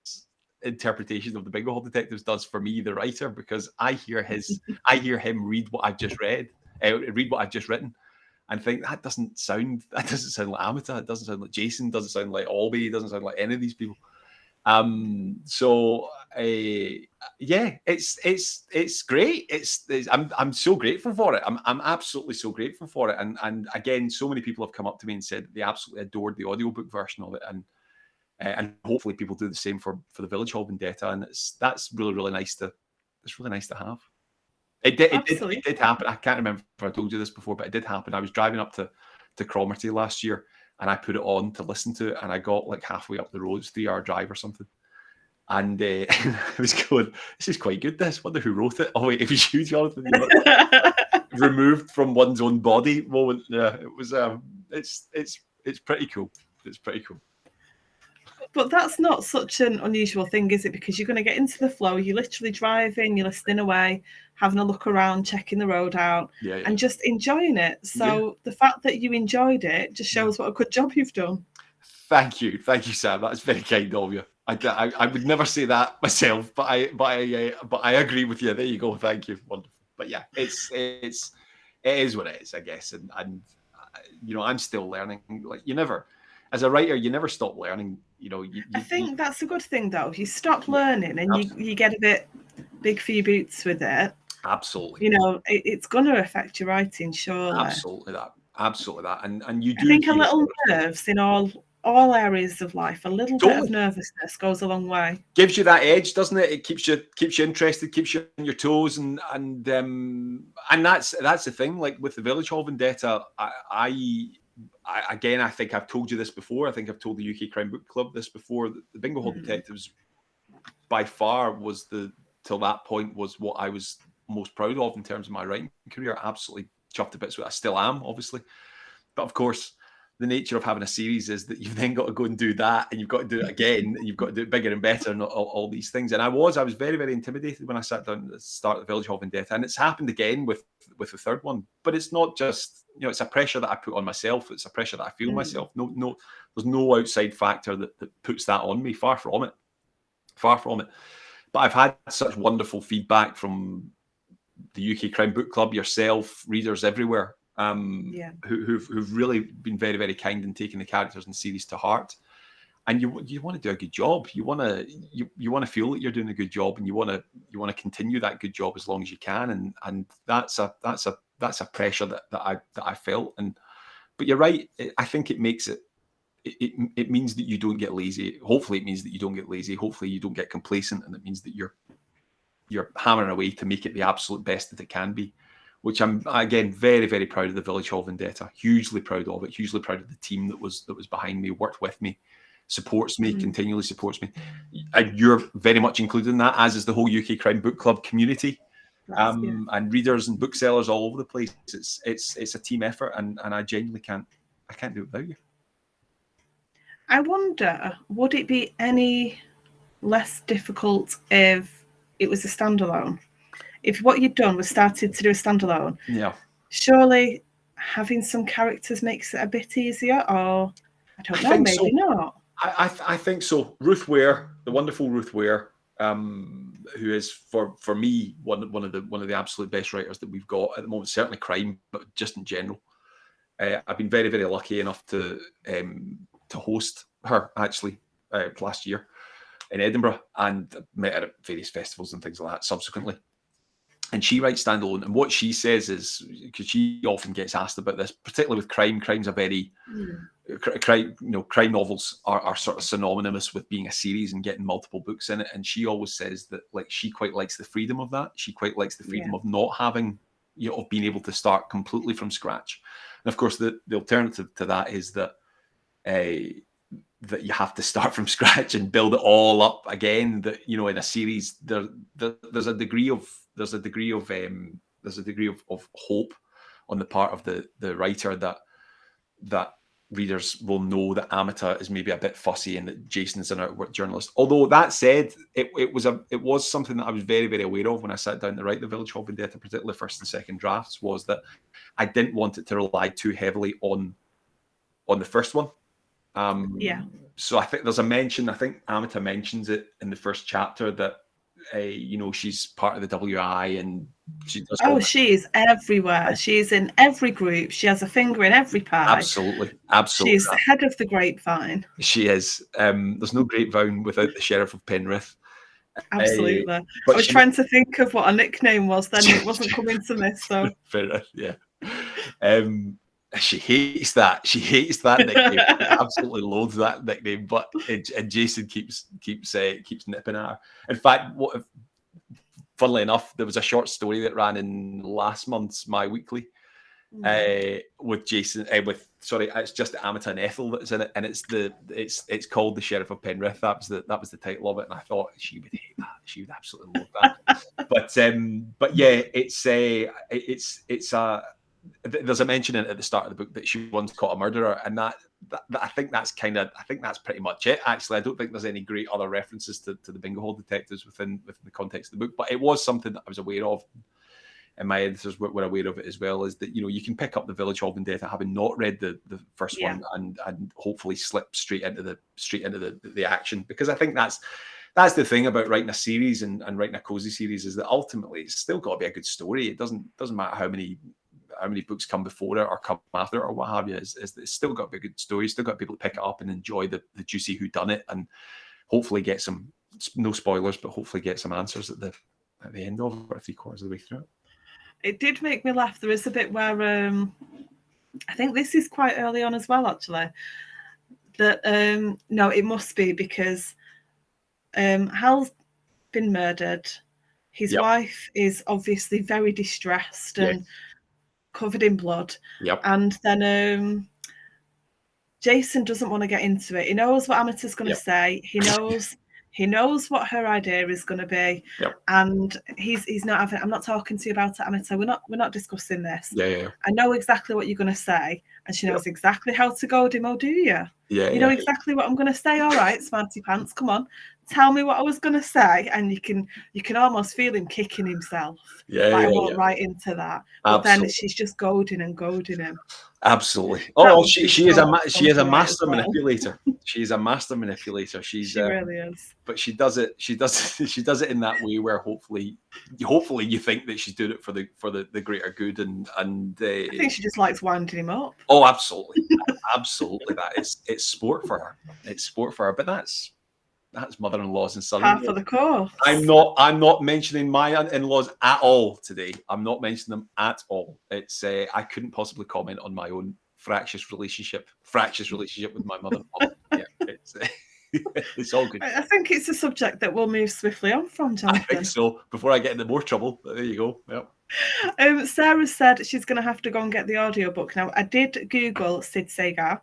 interpretation of the Bingo Hall Detectives does for me, the writer, because I hear him read what I've just read, read what I've just written, and think that doesn't sound like Amata, it doesn't sound like Jason, doesn't sound like Albie, doesn't sound like any of these people. So yeah, it's great. I'm so grateful for it. I'm absolutely so grateful for it. And again, so many people have come up to me and said they absolutely adored the audiobook version of it, and hopefully people do the same for the Village Hall Vendetta. And that's really nice to have. It did happen. I can't remember if I told you this before, but it did happen. I was driving up to Cromarty last year, and I put it on to listen to it, and I got like halfway up the road, it's a 3-hour drive or something. And I was going, this is quite good, this. Wonder who wrote it. Oh, wait, it was you, Jonathan. Removed from one's own body moment. Yeah, it was, it's pretty cool. It's pretty cool. But that's not such an unusual thing, is it? Because you're going to get into the flow. You're literally driving, you're listening away, having a look around, checking the road out, and just enjoying it. So the fact that you enjoyed it just shows what a good job you've done. Thank you, Sam. That's very kind of you. I would never say that myself, but I agree with you. There you go. Thank you. Wonderful. But yeah, it is what it is, I guess. And you know, I'm still learning. Like, you never, as a writer, you never stop learning. You know, I think that's a good thing, though. You stop learning, and you get a bit big for your boots with it. Absolutely. You know, it's going to affect your writing, surely. Absolutely that. And you do. I think a little nerves in all areas of life, a little bit of nervousness goes a long way. Gives you that edge, doesn't it? It keeps you interested, keeps you on your toes, and that's the thing. Like with the Village Hall Vendetta, I think I've told you this before. I think I've told the UK Crime Book Club this before. The Bingo Hall Detectives, by far, till that point was what I was most proud of in terms of my writing career. Absolutely chuffed to bits with it. I still am, obviously, but of course, the nature of having a series is that you've then got to go and do that, and you've got to do it again, and you've got to do it bigger and better, and all these things. And I was very, very intimidated when I sat down to start the Village Hall Vendetta, and it's happened again with the third one. But it's not just, you know, it's a pressure that I put on myself. It's a pressure that I feel myself. No, there's no outside factor that puts that on me. Far from it. But I've had such wonderful feedback from the UK Crime Book Club, yourself, readers everywhere. Who've really been very, very kind in taking the characters and series to heart, and you want to do a good job. You want to feel that you're doing a good job, and you want to continue that good job as long as you can. And that's a pressure that I felt. But you're right. I think it makes it means that you don't get lazy. Hopefully, it means that you don't get lazy. Hopefully, you don't get complacent, and it means that you're hammering away to make it the absolute best that it can be. Which I'm, again, very, very proud of the Village Hall Vendetta. Hugely proud of it. Hugely proud of the team that was behind me, worked with me, supports me, continually supports me. And you're very much included in that, as is the whole UK Crime Book Club community. and readers and booksellers all over the place. It's a team effort, and I genuinely can't do it without you. I wonder, would it be any less difficult if it was a standalone? If what you'd done was started to do a standalone, surely having some characters makes it a bit easier, or I don't know, maybe so. Not. I think so. Ruth Ware, the wonderful Ruth Ware, who is for me one of the absolute best writers that we've got at the moment. Certainly crime, but just in general. I've been very, very lucky enough to host her actually last year in Edinburgh, and met her at various festivals and things like that subsequently. And she writes standalone, and what she says is, because she often gets asked about this, particularly with crime. Crime's a very crime novels are sort of synonymous with being a series and getting multiple books in it. And she always says that she quite likes the freedom of that. She quite likes the freedom of not having, of being able to start completely from scratch. And of course, the alternative to that is that that you have to start from scratch and build it all up again. That in a series, there's a degree of hope on the part of the writer that readers will know that Amita is maybe a bit fussy and that Jason is an outwork journalist. Although that said, it was something that I was very, very aware of when I sat down to write the Village Hall Vendetta, particularly first and second drafts, was that I didn't want it to rely too heavily on the first one. So I think there's a mention. I think Amita mentions it in the first chapter that she's part of the WI and she does. She is everywhere. She's in every group. She has a finger in every pie. Absolutely. She's the head of the grapevine. She is. There's no grapevine without the Sheriff of Penrith. Absolutely. I was trying to think of what a nickname was then. It wasn't coming to me. So fair enough. Yeah. She hates that. She hates that nickname. Absolutely loathes that nickname. But and Jason keeps nipping at her. In fact, funnily enough, there was a short story that ran in last month's My Weekly with Jason. It's just Amita and Ethel that's in it, and it's called The Sheriff of Penrith. That was the title of it, and I thought she would hate that. She would absolutely love that. but yeah, there's a mention in it at the start of the book that she once caught a murderer, and that I think that's pretty much it. Actually, I don't think there's any great other references to the Bingo Hall detectives within the context of the book, but it was something that I was aware of, and my editors were aware of it as well. Is that you can pick up the Village Hall Vendetta having not read the first one and hopefully slip straight into the action, because I think that's the thing about writing a series and writing a cozy series, is that ultimately it's still got to be a good story. It doesn't matter how many books come before it or come after it or what have you. Is it's still got to be a good story. Still got to be able to pick it up and enjoy the juicy whodunit, and hopefully get some, no spoilers, but hopefully get some answers at the end of it, or 3/4 of the way through it. It did make me laugh. There is a bit where I think this is quite early on as well, actually. That no, it must be because Hal's been murdered. His wife is obviously very distressed and covered in blood. And then Jason doesn't want to get into it. He knows what Amita's going to say. He knows what her idea is going to be, and he's not having. I'm not talking to you about it, Amita. We're not discussing this. I know exactly what you're going to say, and she knows exactly how to goad him. Oh, do you? You know exactly what I'm going to say. All right, smarty pants. Come on, tell me what I was going to say, and you can almost feel him kicking himself. I won't right into that. But then she's just goading him. Absolutely. Oh, she is a master manipulator. She's a master manipulator. She really is. But she does it in that way where hopefully you think that she's doing it for the greater good, and I think she just likes winding him up. Oh, absolutely. Absolutely. It's sport for her. It's sport for her. But that's mother-in-laws and son-in-laws. Half of the course. I'm not mentioning my in-laws at all today. I'm not mentioning them at all. It's I couldn't possibly comment on my own fractious relationship with my mother-in-law. It's all good. I think it's a subject that we'll move swiftly on from, Jonathan. I think so. Before I get into more trouble. But there you go. Yep. Sarah said she's going to have to go and get the audiobook. Now, I did Google Sid Seigar.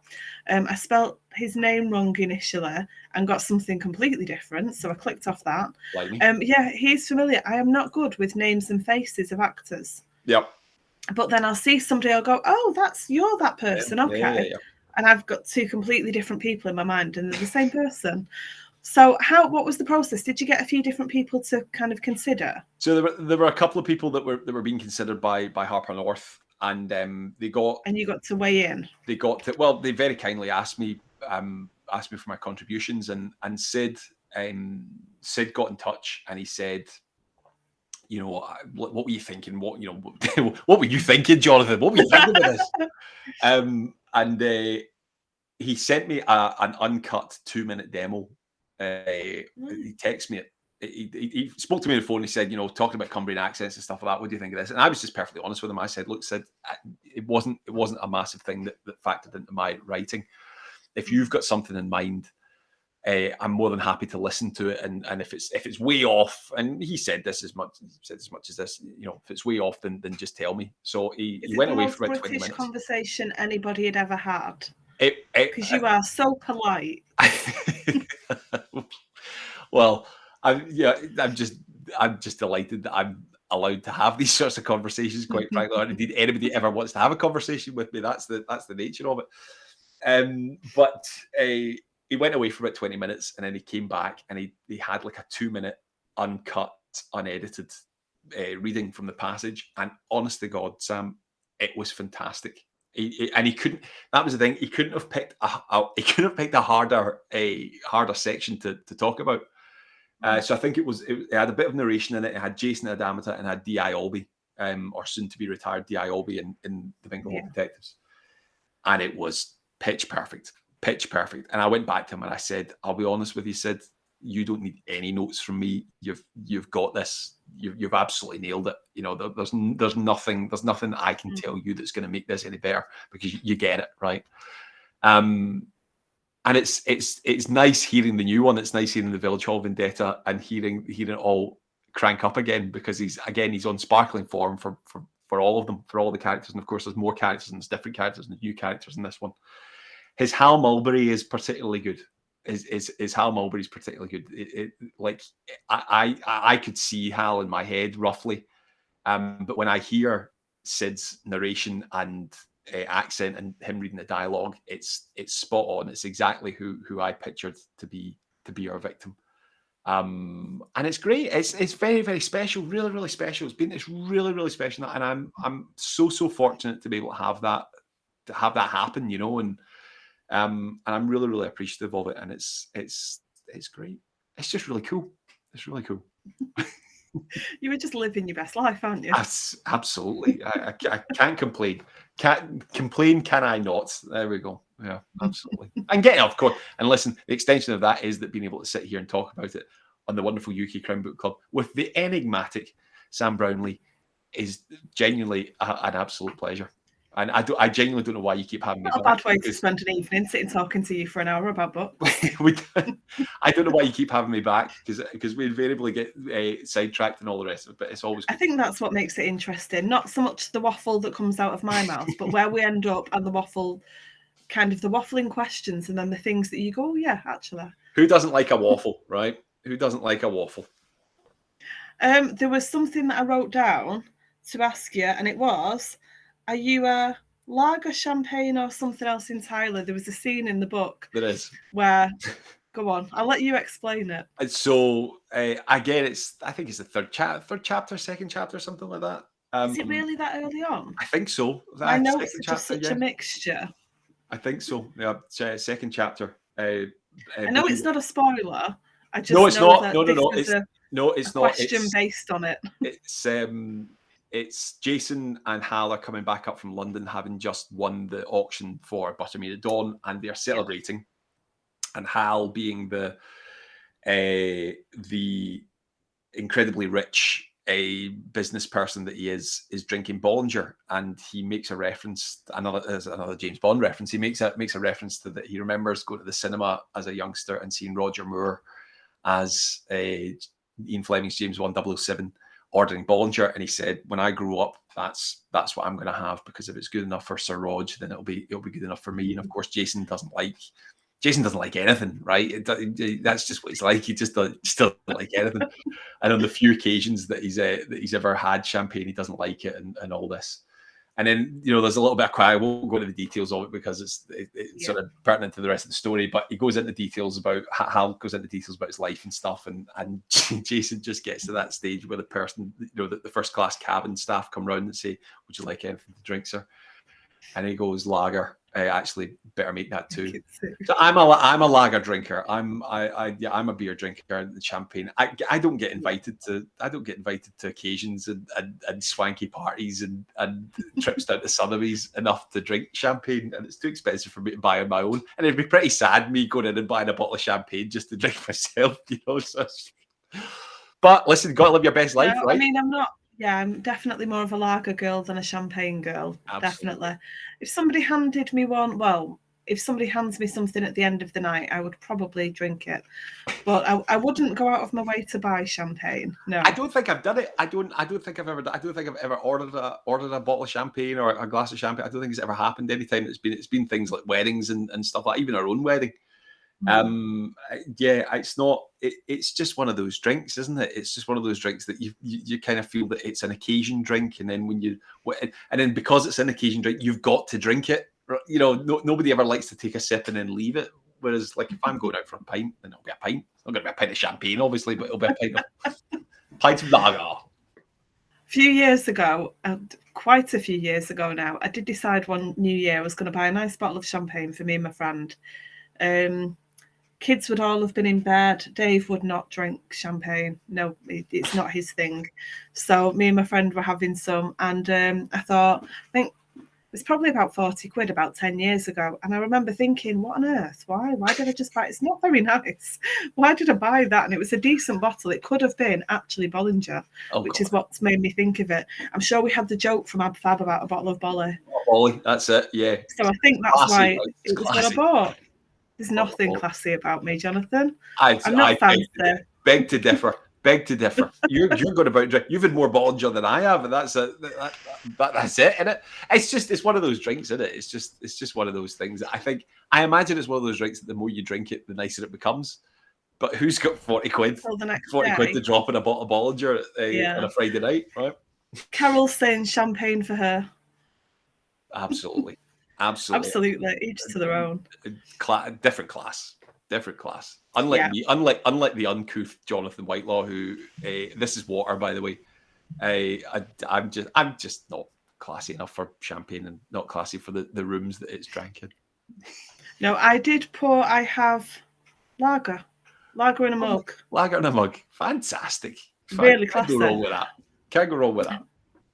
I spelled his name wrong initially and got something completely different, so I clicked off that. Like me. Yeah, he's familiar. I am not good with names and faces of actors. Yep. But then I'll see somebody, I'll go, oh, you're that person, okay. Yeah. And I've got two completely different people in my mind, and they're the same person. So what was the process? Did you get a few different people to kind of consider? So there were a couple of people that were being considered by Harper North, and they got. And you got to weigh in. They got to, well, they very kindly asked me for my contributions, and Sid got in touch, and he said, you know, what were you thinking? What what were you thinking, Jonathan? What were you thinking of this? And he sent me an uncut 2-minute demo. He texted me it. He spoke to me on the phone. He said, talking about Cumbrian accents and stuff like that. What do you think of this? And I was just perfectly honest with him. I said, look, Sid, it wasn't a massive thing that factored into my writing. If you've got something in mind, I'm more than happy to listen to it. And if it's way off, and he said as much as this, if it's way off, then just tell me. So he went away for about 20 minutes. Conversation anybody had ever had. Because you are so polite. Well, I'm just delighted that I'm allowed to have these sorts of conversations. Quite frankly, or indeed anybody ever wants to have a conversation with me. That's the nature of it. But he went away for about 20 minutes, and then he came back, and he had like a 2-minute uncut, unedited reading from the passage. And honest to God, Sam, it was fantastic. He couldn't. That was the thing. He couldn't have picked a harder section to talk about. So I think it had a bit of narration in it. It had Jason Adamata and it had D.I. Albee, or soon to be retired D.I. Albee in the Bingo Hall Detectives, and it was pitch perfect. And I went back to him and I said, "I'll be honest with you, Sid. You don't need any notes from me. You've got this. You've absolutely nailed it. There's nothing that I can tell you that's going to make this any better, because you get it right." And it's nice hearing the new one. It's nice hearing the Village Hall Vendetta and hearing it all crank up again, because he's on sparkling form for all of them, for all the characters. And of course, there's more characters and there's different characters and new characters in this one. His Hal Mulberry is particularly good. His Hal Mulberry is particularly good. I could see Hal in my head roughly, but when I hear Sid's narration and accent and him reading the dialogue, it's spot on. It's exactly who I pictured to be our victim, and it's great. It's very, very special, really, really special. It's really, really special, and I'm so fortunate to be able to have that happen, and I'm really, really appreciative of it, and it's great. It's just really cool. It's really cool. You were just living your best life, aren't you? Absolutely. I can't complain. Can't complain, can I not? There we go. Yeah, absolutely. And getting, of course, and listen, the extension of that is that being able to sit here and talk about it on the wonderful UK Crown Book Club with the enigmatic Sam Brownlee is genuinely an absolute pleasure. And I genuinely don't know why you keep having me back. Not a bad way to spend an evening sitting talking to you for an hour about books. I don't know why you keep having me back, because we invariably get sidetracked and all the rest of it, but it's always good. I think that's what makes it interesting. Not so much the waffle that comes out of my mouth, but where we end up and the waffling questions, and then the things that you go, oh, yeah, actually. Who doesn't like a waffle, right? Who doesn't like a waffle? There was something that I wrote down to ask you, and it was, are you a lager, champagne, or something else entirely? There was a scene in the book. There is. Where, go on, I'll let you explain it. So, again, I think it's the third chapter, second chapter, something like that. Is it really that early on? I think so. I know it's just such a mixture. I think so. Yeah, second chapter. I know it's not a spoiler. I just no, it's know not. That No, it's not. Question based on it. It's Jason and Hal are coming back up from London, having just won the auction for Buttermere at Dawn, and they are celebrating. And Hal, being the incredibly rich business person that he is drinking Bollinger, and he makes a reference. Another James Bond reference. He makes a reference to that. He remembers going to the cinema as a youngster and seeing Roger Moore as Ian Fleming's James Bond 007 ordering Bollinger, and he said, "When I grow up, that's what I'm going to have, because if it's good enough for Sir Rog, then it'll be good enough for me." And of course, Jason doesn't like Jason doesn't like anything, right? That's just what he's like. He just doesn't like anything. And on the few occasions that he's ever had champagne, he doesn't like it, and all this. And then, there's a little bit of quiet. I won't go into the details of it because it's sort of pertinent to the rest of the story. But he goes into details about Hal goes into details about his life and stuff. And Jason just gets to that stage where the person, the first class cabin staff come round and say, "Would you like anything to drink, sir?" And he goes, "Lager." Actually, better make that too. So I'm a lager drinker. I'm a beer drinker and champagne. I don't get invited to occasions and swanky parties and trips down to Sotheby's enough to drink champagne, and it's too expensive for me to buy on my own. And it'd be pretty sad me going in and buying a bottle of champagne just to drink myself, So, but listen, got to live your best life, right? I mean, I'm definitely more of a lager girl than a champagne girl. Absolutely. Definitely. If somebody handed me one, if somebody hands me something at the end of the night, I would probably drink it. But I wouldn't go out of my way to buy champagne. No. I don't think I've done it. I don't think I've ever ordered a bottle of champagne or a glass of champagne. I don't think it's ever happened anytime. It's been things like weddings and stuff like that, even our own wedding. It's not. It's just one of those drinks, isn't it? It's just one of those drinks that you kind of feel that it's an occasion drink, and then then because it's an occasion drink, you've got to drink it. Nobody ever likes to take a sip and then leave it. Whereas, like, if I'm going out for a pint, then it'll be a pint. It's not going to be a pint of champagne, obviously, but it'll be a pint of lager. A few years ago, quite a few years ago now, I did decide one New Year I was going to buy a nice bottle of champagne for me and my friend. Kids would all have been in bed. Dave would not drink champagne. No, it's not his thing. So me and my friend were having some, and I think it's probably about 40 quid about 10 years ago. And I remember thinking, what on earth? Why did I just buy it? It's not very nice. Why did I buy that? And it was a decent bottle. It could have been actually Bollinger, which is what's made me think of it. I'm sure we had the joke from Ab Fab about a bottle of Bolly. Bolly, that's it, yeah. So I think that's classy, why it was what I bought. There's nothing classy about me, Jonathan. I'm not fancy. Beg to differ. You're going about drink. You've had more Bollinger than I have, and that's it. That's it, isn't it? It's one of those drinks, isn't it? It's just one of those things that I imagine it's one of those drinks that the more you drink it, the nicer it becomes. But who's got 40 quid? 40 quid to drop in a bottle of Bollinger on a Friday night, right? Carol's saying champagne for her. Absolutely. Each to their own. Different class. Unlike me, unlike the uncouth Jonathan Whitelaw, who this is water, by the way. I'm just not classy enough for champagne, and not classy for the rooms that it's drank in. No, I have lager in a mug. Lager in a mug, fantastic. Really classy. Can't go wrong with that.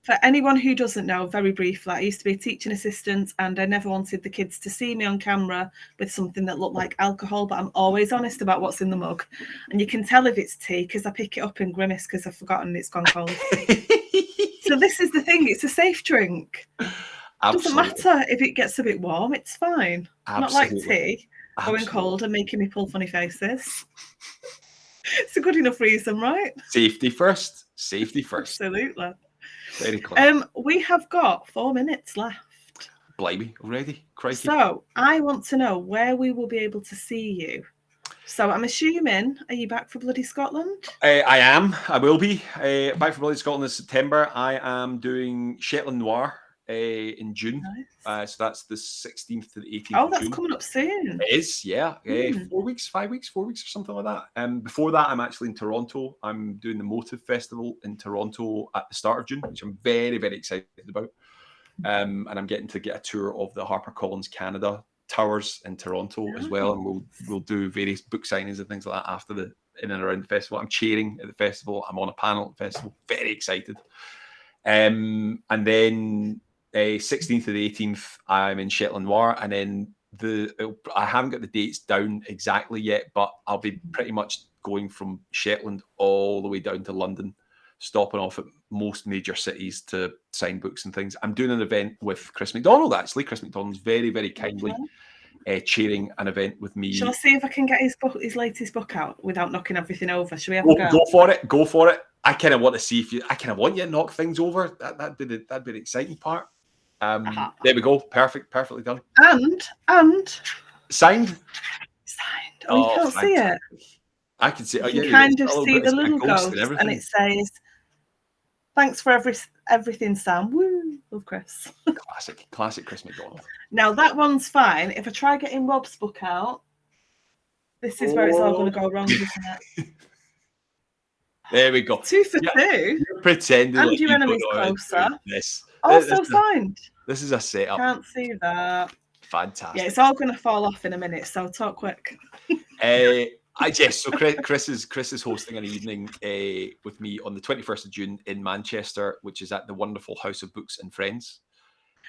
For anyone who doesn't know, very briefly, I used to be a teaching assistant, and I never wanted the kids to see me on camera with something that looked like alcohol, but I'm always honest about what's in the mug. And you can tell if it's tea because I pick it up and grimace because I've forgotten it's gone cold. So this is the thing, it's a safe drink. Doesn't matter if it gets a bit warm, it's fine. Not like tea going cold and making me pull funny faces. It's a good enough reason, right? Safety first. Absolutely. Very clear. We have got 4 minutes left. Blimey, already? Crikey. So I want to know where we will be able to see you. So I'm assuming, are you back for Bloody Scotland? I am. I will be. Back for Bloody Scotland in September. I am doing Shetland Noir in June. Nice. So that's the 16th to the 18th. Oh, that's coming up soon. It is, yeah. 4 weeks, 5 weeks, 4 weeks, or something like that. Before that, I'm actually in Toronto. I'm doing the Motive Festival in Toronto at the start of June, which I'm very, very excited about. And I'm getting to get a tour of the HarperCollins Canada towers in Toronto as well. And we'll do various book signings and things like that after in and around the festival. I'm chairing at the festival. I'm on a panel at the festival. Very excited. And then 16th to the 18th, I'm in Shetland Noir, and then I haven't got the dates down exactly yet, but I'll be pretty much going from Shetland all the way down to London, stopping off at most major cities to sign books and things. I'm doing an event with Chris MacDonald, actually. Chris MacDonald's very, very kindly chairing an event with me. Shall I see if I can get his latest book out without knocking everything over? Shall we have a go? Go for it. I kind of want to see I kind of want you to knock things over. That'd be the exciting part. There we go. Perfectly done. And signed Oh, you can't see it. I can see. You can kind of see the little ghost, and and it says, "Thanks for everything, Sam." Woo, love Chris. Classic Chris McDonald. Now that one's fine. If I try getting Rob's book out, this is where it's all going to go wrong, isn't it? There we go. 2 for 2. You're pretending and like your you enemy's don't know closer. This. Also signed. This is a setup. Can't see that. Fantastic. Yeah, it's all going to fall off in a minute, so talk quick. So Chris is hosting an evening with me on the 21st of June in Manchester, which is at the wonderful House of Books and Friends,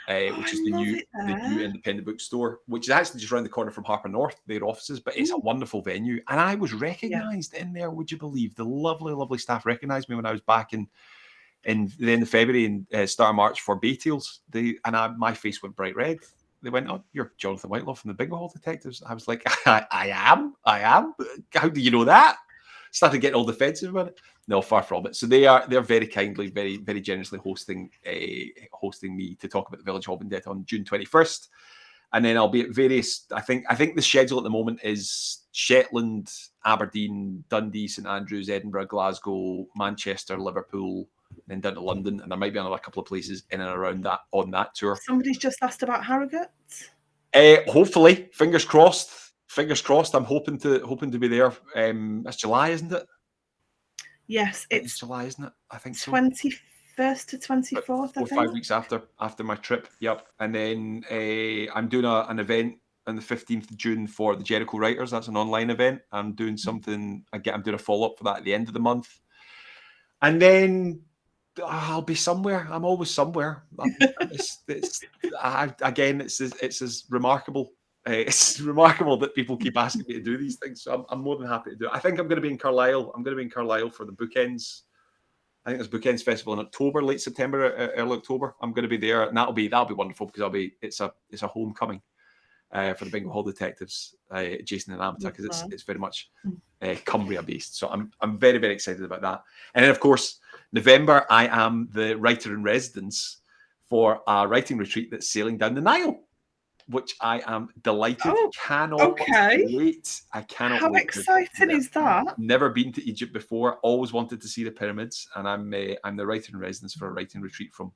which is the new independent bookstore, which is actually just around the corner from Harper North, their offices, but it's a wonderful venue. And I was recognised in there, would you believe? The lovely, lovely staff recognised me when I was back in the end of February and start of March for Baytails. My face went bright red. They went, "Oh, you're Jonathan Whitelaw from the Bingo Hall Detectives." I was like, I am. How do you know that? Started getting all defensive about it. No, far from it. So they're very kindly, very, very generously hosting me to talk about the Village Hall Vendetta on June 21st. And then I'll be at various, I think the schedule at the moment is Shetland, Aberdeen, Dundee, St Andrews, Edinburgh, Glasgow, Manchester, Liverpool, then down to London, and there might be another couple of places in and around that on that tour. Somebody's just asked about Harrogate. Hopefully, fingers crossed. I'm hoping to be there. It's July, isn't it? Yes, it's July, isn't it? I think so. 21st to 24th. 4 or 5 weeks after my trip. Yep. And then I'm doing an event on the 15th of June for the Jericho Writers. That's an online event. I'm doing something. I'm doing a follow up for that at the end of the month. And then I'll be somewhere. I'm always somewhere. It's as remarkable. It's remarkable that people keep asking me to do these things. So I'm more than happy to do it. I think I'm going to be in Carlisle. I'm going to be in Carlisle for the Bookends. I think there's Bookends Festival in October, late September, early October. I'm going to be there, and that'll be wonderful because it's a homecoming for the Bingo Hall Detectives, Jason and Amata, because it's very much Cumbria based. So I'm very, very excited about that. And then of course November I am the writer in residence for a writing retreat that's sailing down the Nile, which I am delighted. Cannot wait. I cannot. How exciting is that? Never been to Egypt before. Always wanted to see the pyramids, and I'm the writer in residence for a writing retreat from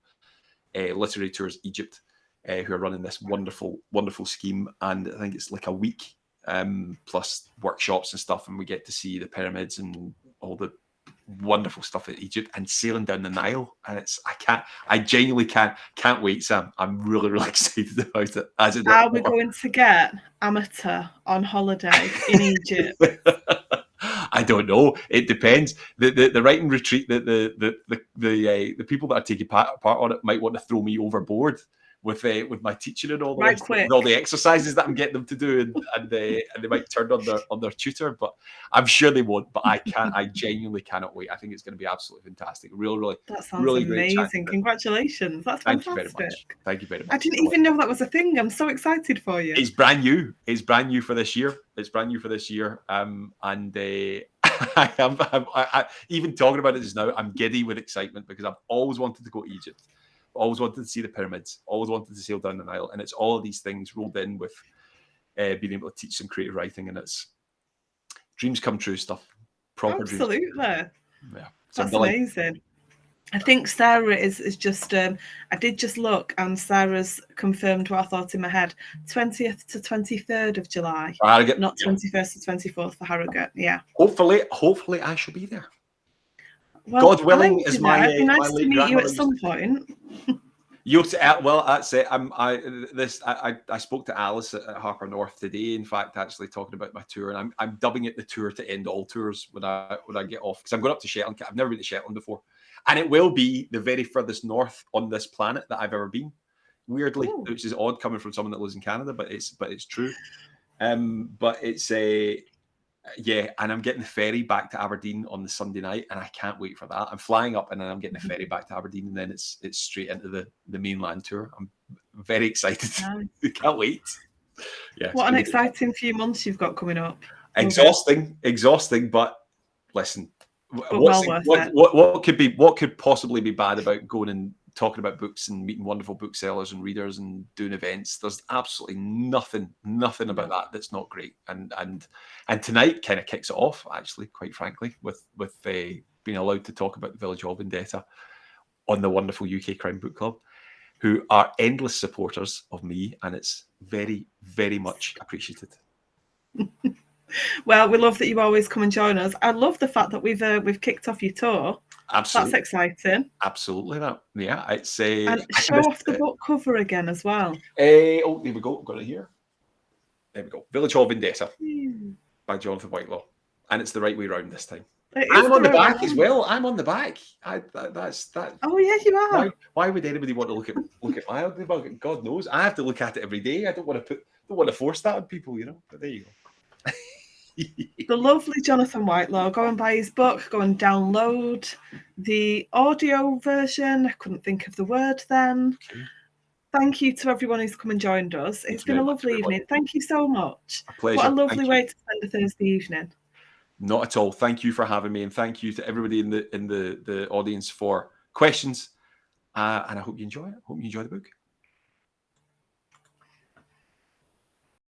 Literary Tours Egypt, who are running this wonderful, wonderful scheme. And I think it's like a week plus workshops and stuff, and we get to see the pyramids and all the wonderful stuff in Egypt and sailing down the Nile. And I genuinely can't wait, Sam. I'm really, really excited about it. Are we going to get Amateur on holiday in Egypt? I don't know. It depends. The writing retreat, the people that are taking part on it might want to throw me overboard with my teaching and all the rest, with all the exercises that I'm getting them to do, and they might turn on their tutor, but I'm sure they won't. But I genuinely cannot wait. I think it's going to be absolutely fantastic. Really, that sounds really amazing. Congratulations, that's fantastic. Thank you very much. I didn't even know that was a thing. I'm so excited for you. It's brand new. It's brand new for this year. And I even talking about it just now, I'm giddy with excitement because I've always wanted to go to Egypt. Always wanted to see the pyramids, always wanted to sail down the Nile, and it's all of these things rolled in with being able to teach some creative writing, and it's dreams come true stuff. Proper absolutely dreams. Yeah, so that's amazing. I think Sarah is just. I did just look, and Sarah's confirmed what I thought in my head: 20th to 23rd of July, Harrogate, not 21st to 24th for Harrogate. Yeah. Hopefully, I shall be there. Well, God willing, is my it'd be nice to meet you at some point. Well, that's it. I spoke to Alice at Harper North today. In fact, actually talking about my tour, and I'm dubbing it the tour to end all tours when I get off, because I'm going up to Shetland. I've never been to Shetland before, and it will be the very furthest north on this planet that I've ever been. Weirdly, which is odd coming from someone that lives in Canada, but it's true. But it's yeah, and I'm getting the ferry back to Aberdeen on the Sunday night, and I can't wait for that. I'm flying up, and then I'm getting the ferry back to Aberdeen, and then it's straight into the mainland tour. I'm very excited. Nice. Can't wait. Yeah. What an exciting few months you've got coming up. Exhausting, but listen, what could possibly be bad about going and talking about books and meeting wonderful booksellers and readers and doing events. There's absolutely nothing about that that's not great. And tonight kind of kicks it off, actually, quite frankly, with being allowed to talk about the Village of Vendetta on the wonderful UK Crime Book Club, who are endless supporters of me, and it's very, very much appreciated. Well, we love that you always come and join us. I love the fact that we've kicked off your tour. Absolutely, that's exciting. Absolutely, yeah. It's and show off the book cover again as well. Oh, there we go. Got it here. There we go. Village of Vendetta by Jonathan Whitelaw, and it's the right way round this time. I'm on the back as well. I'm on the back. That's that. Oh yeah, you are. Why would anybody want to look at my book? God knows. I have to look at it every day. I don't want to force that on people, you know. But there you go. The lovely Jonathan Whitelaw. Go and buy his book. Go and download the audio version. I couldn't think of the word then. Okay. Thank you to everyone who's come and joined us. It's been a lovely evening. Thank you so much. A pleasure. What a lovely way to spend a Thursday evening. Not at all. Thank you for having me, and thank you to everybody in the audience for questions. And I hope you enjoy it. Hope you enjoy the book.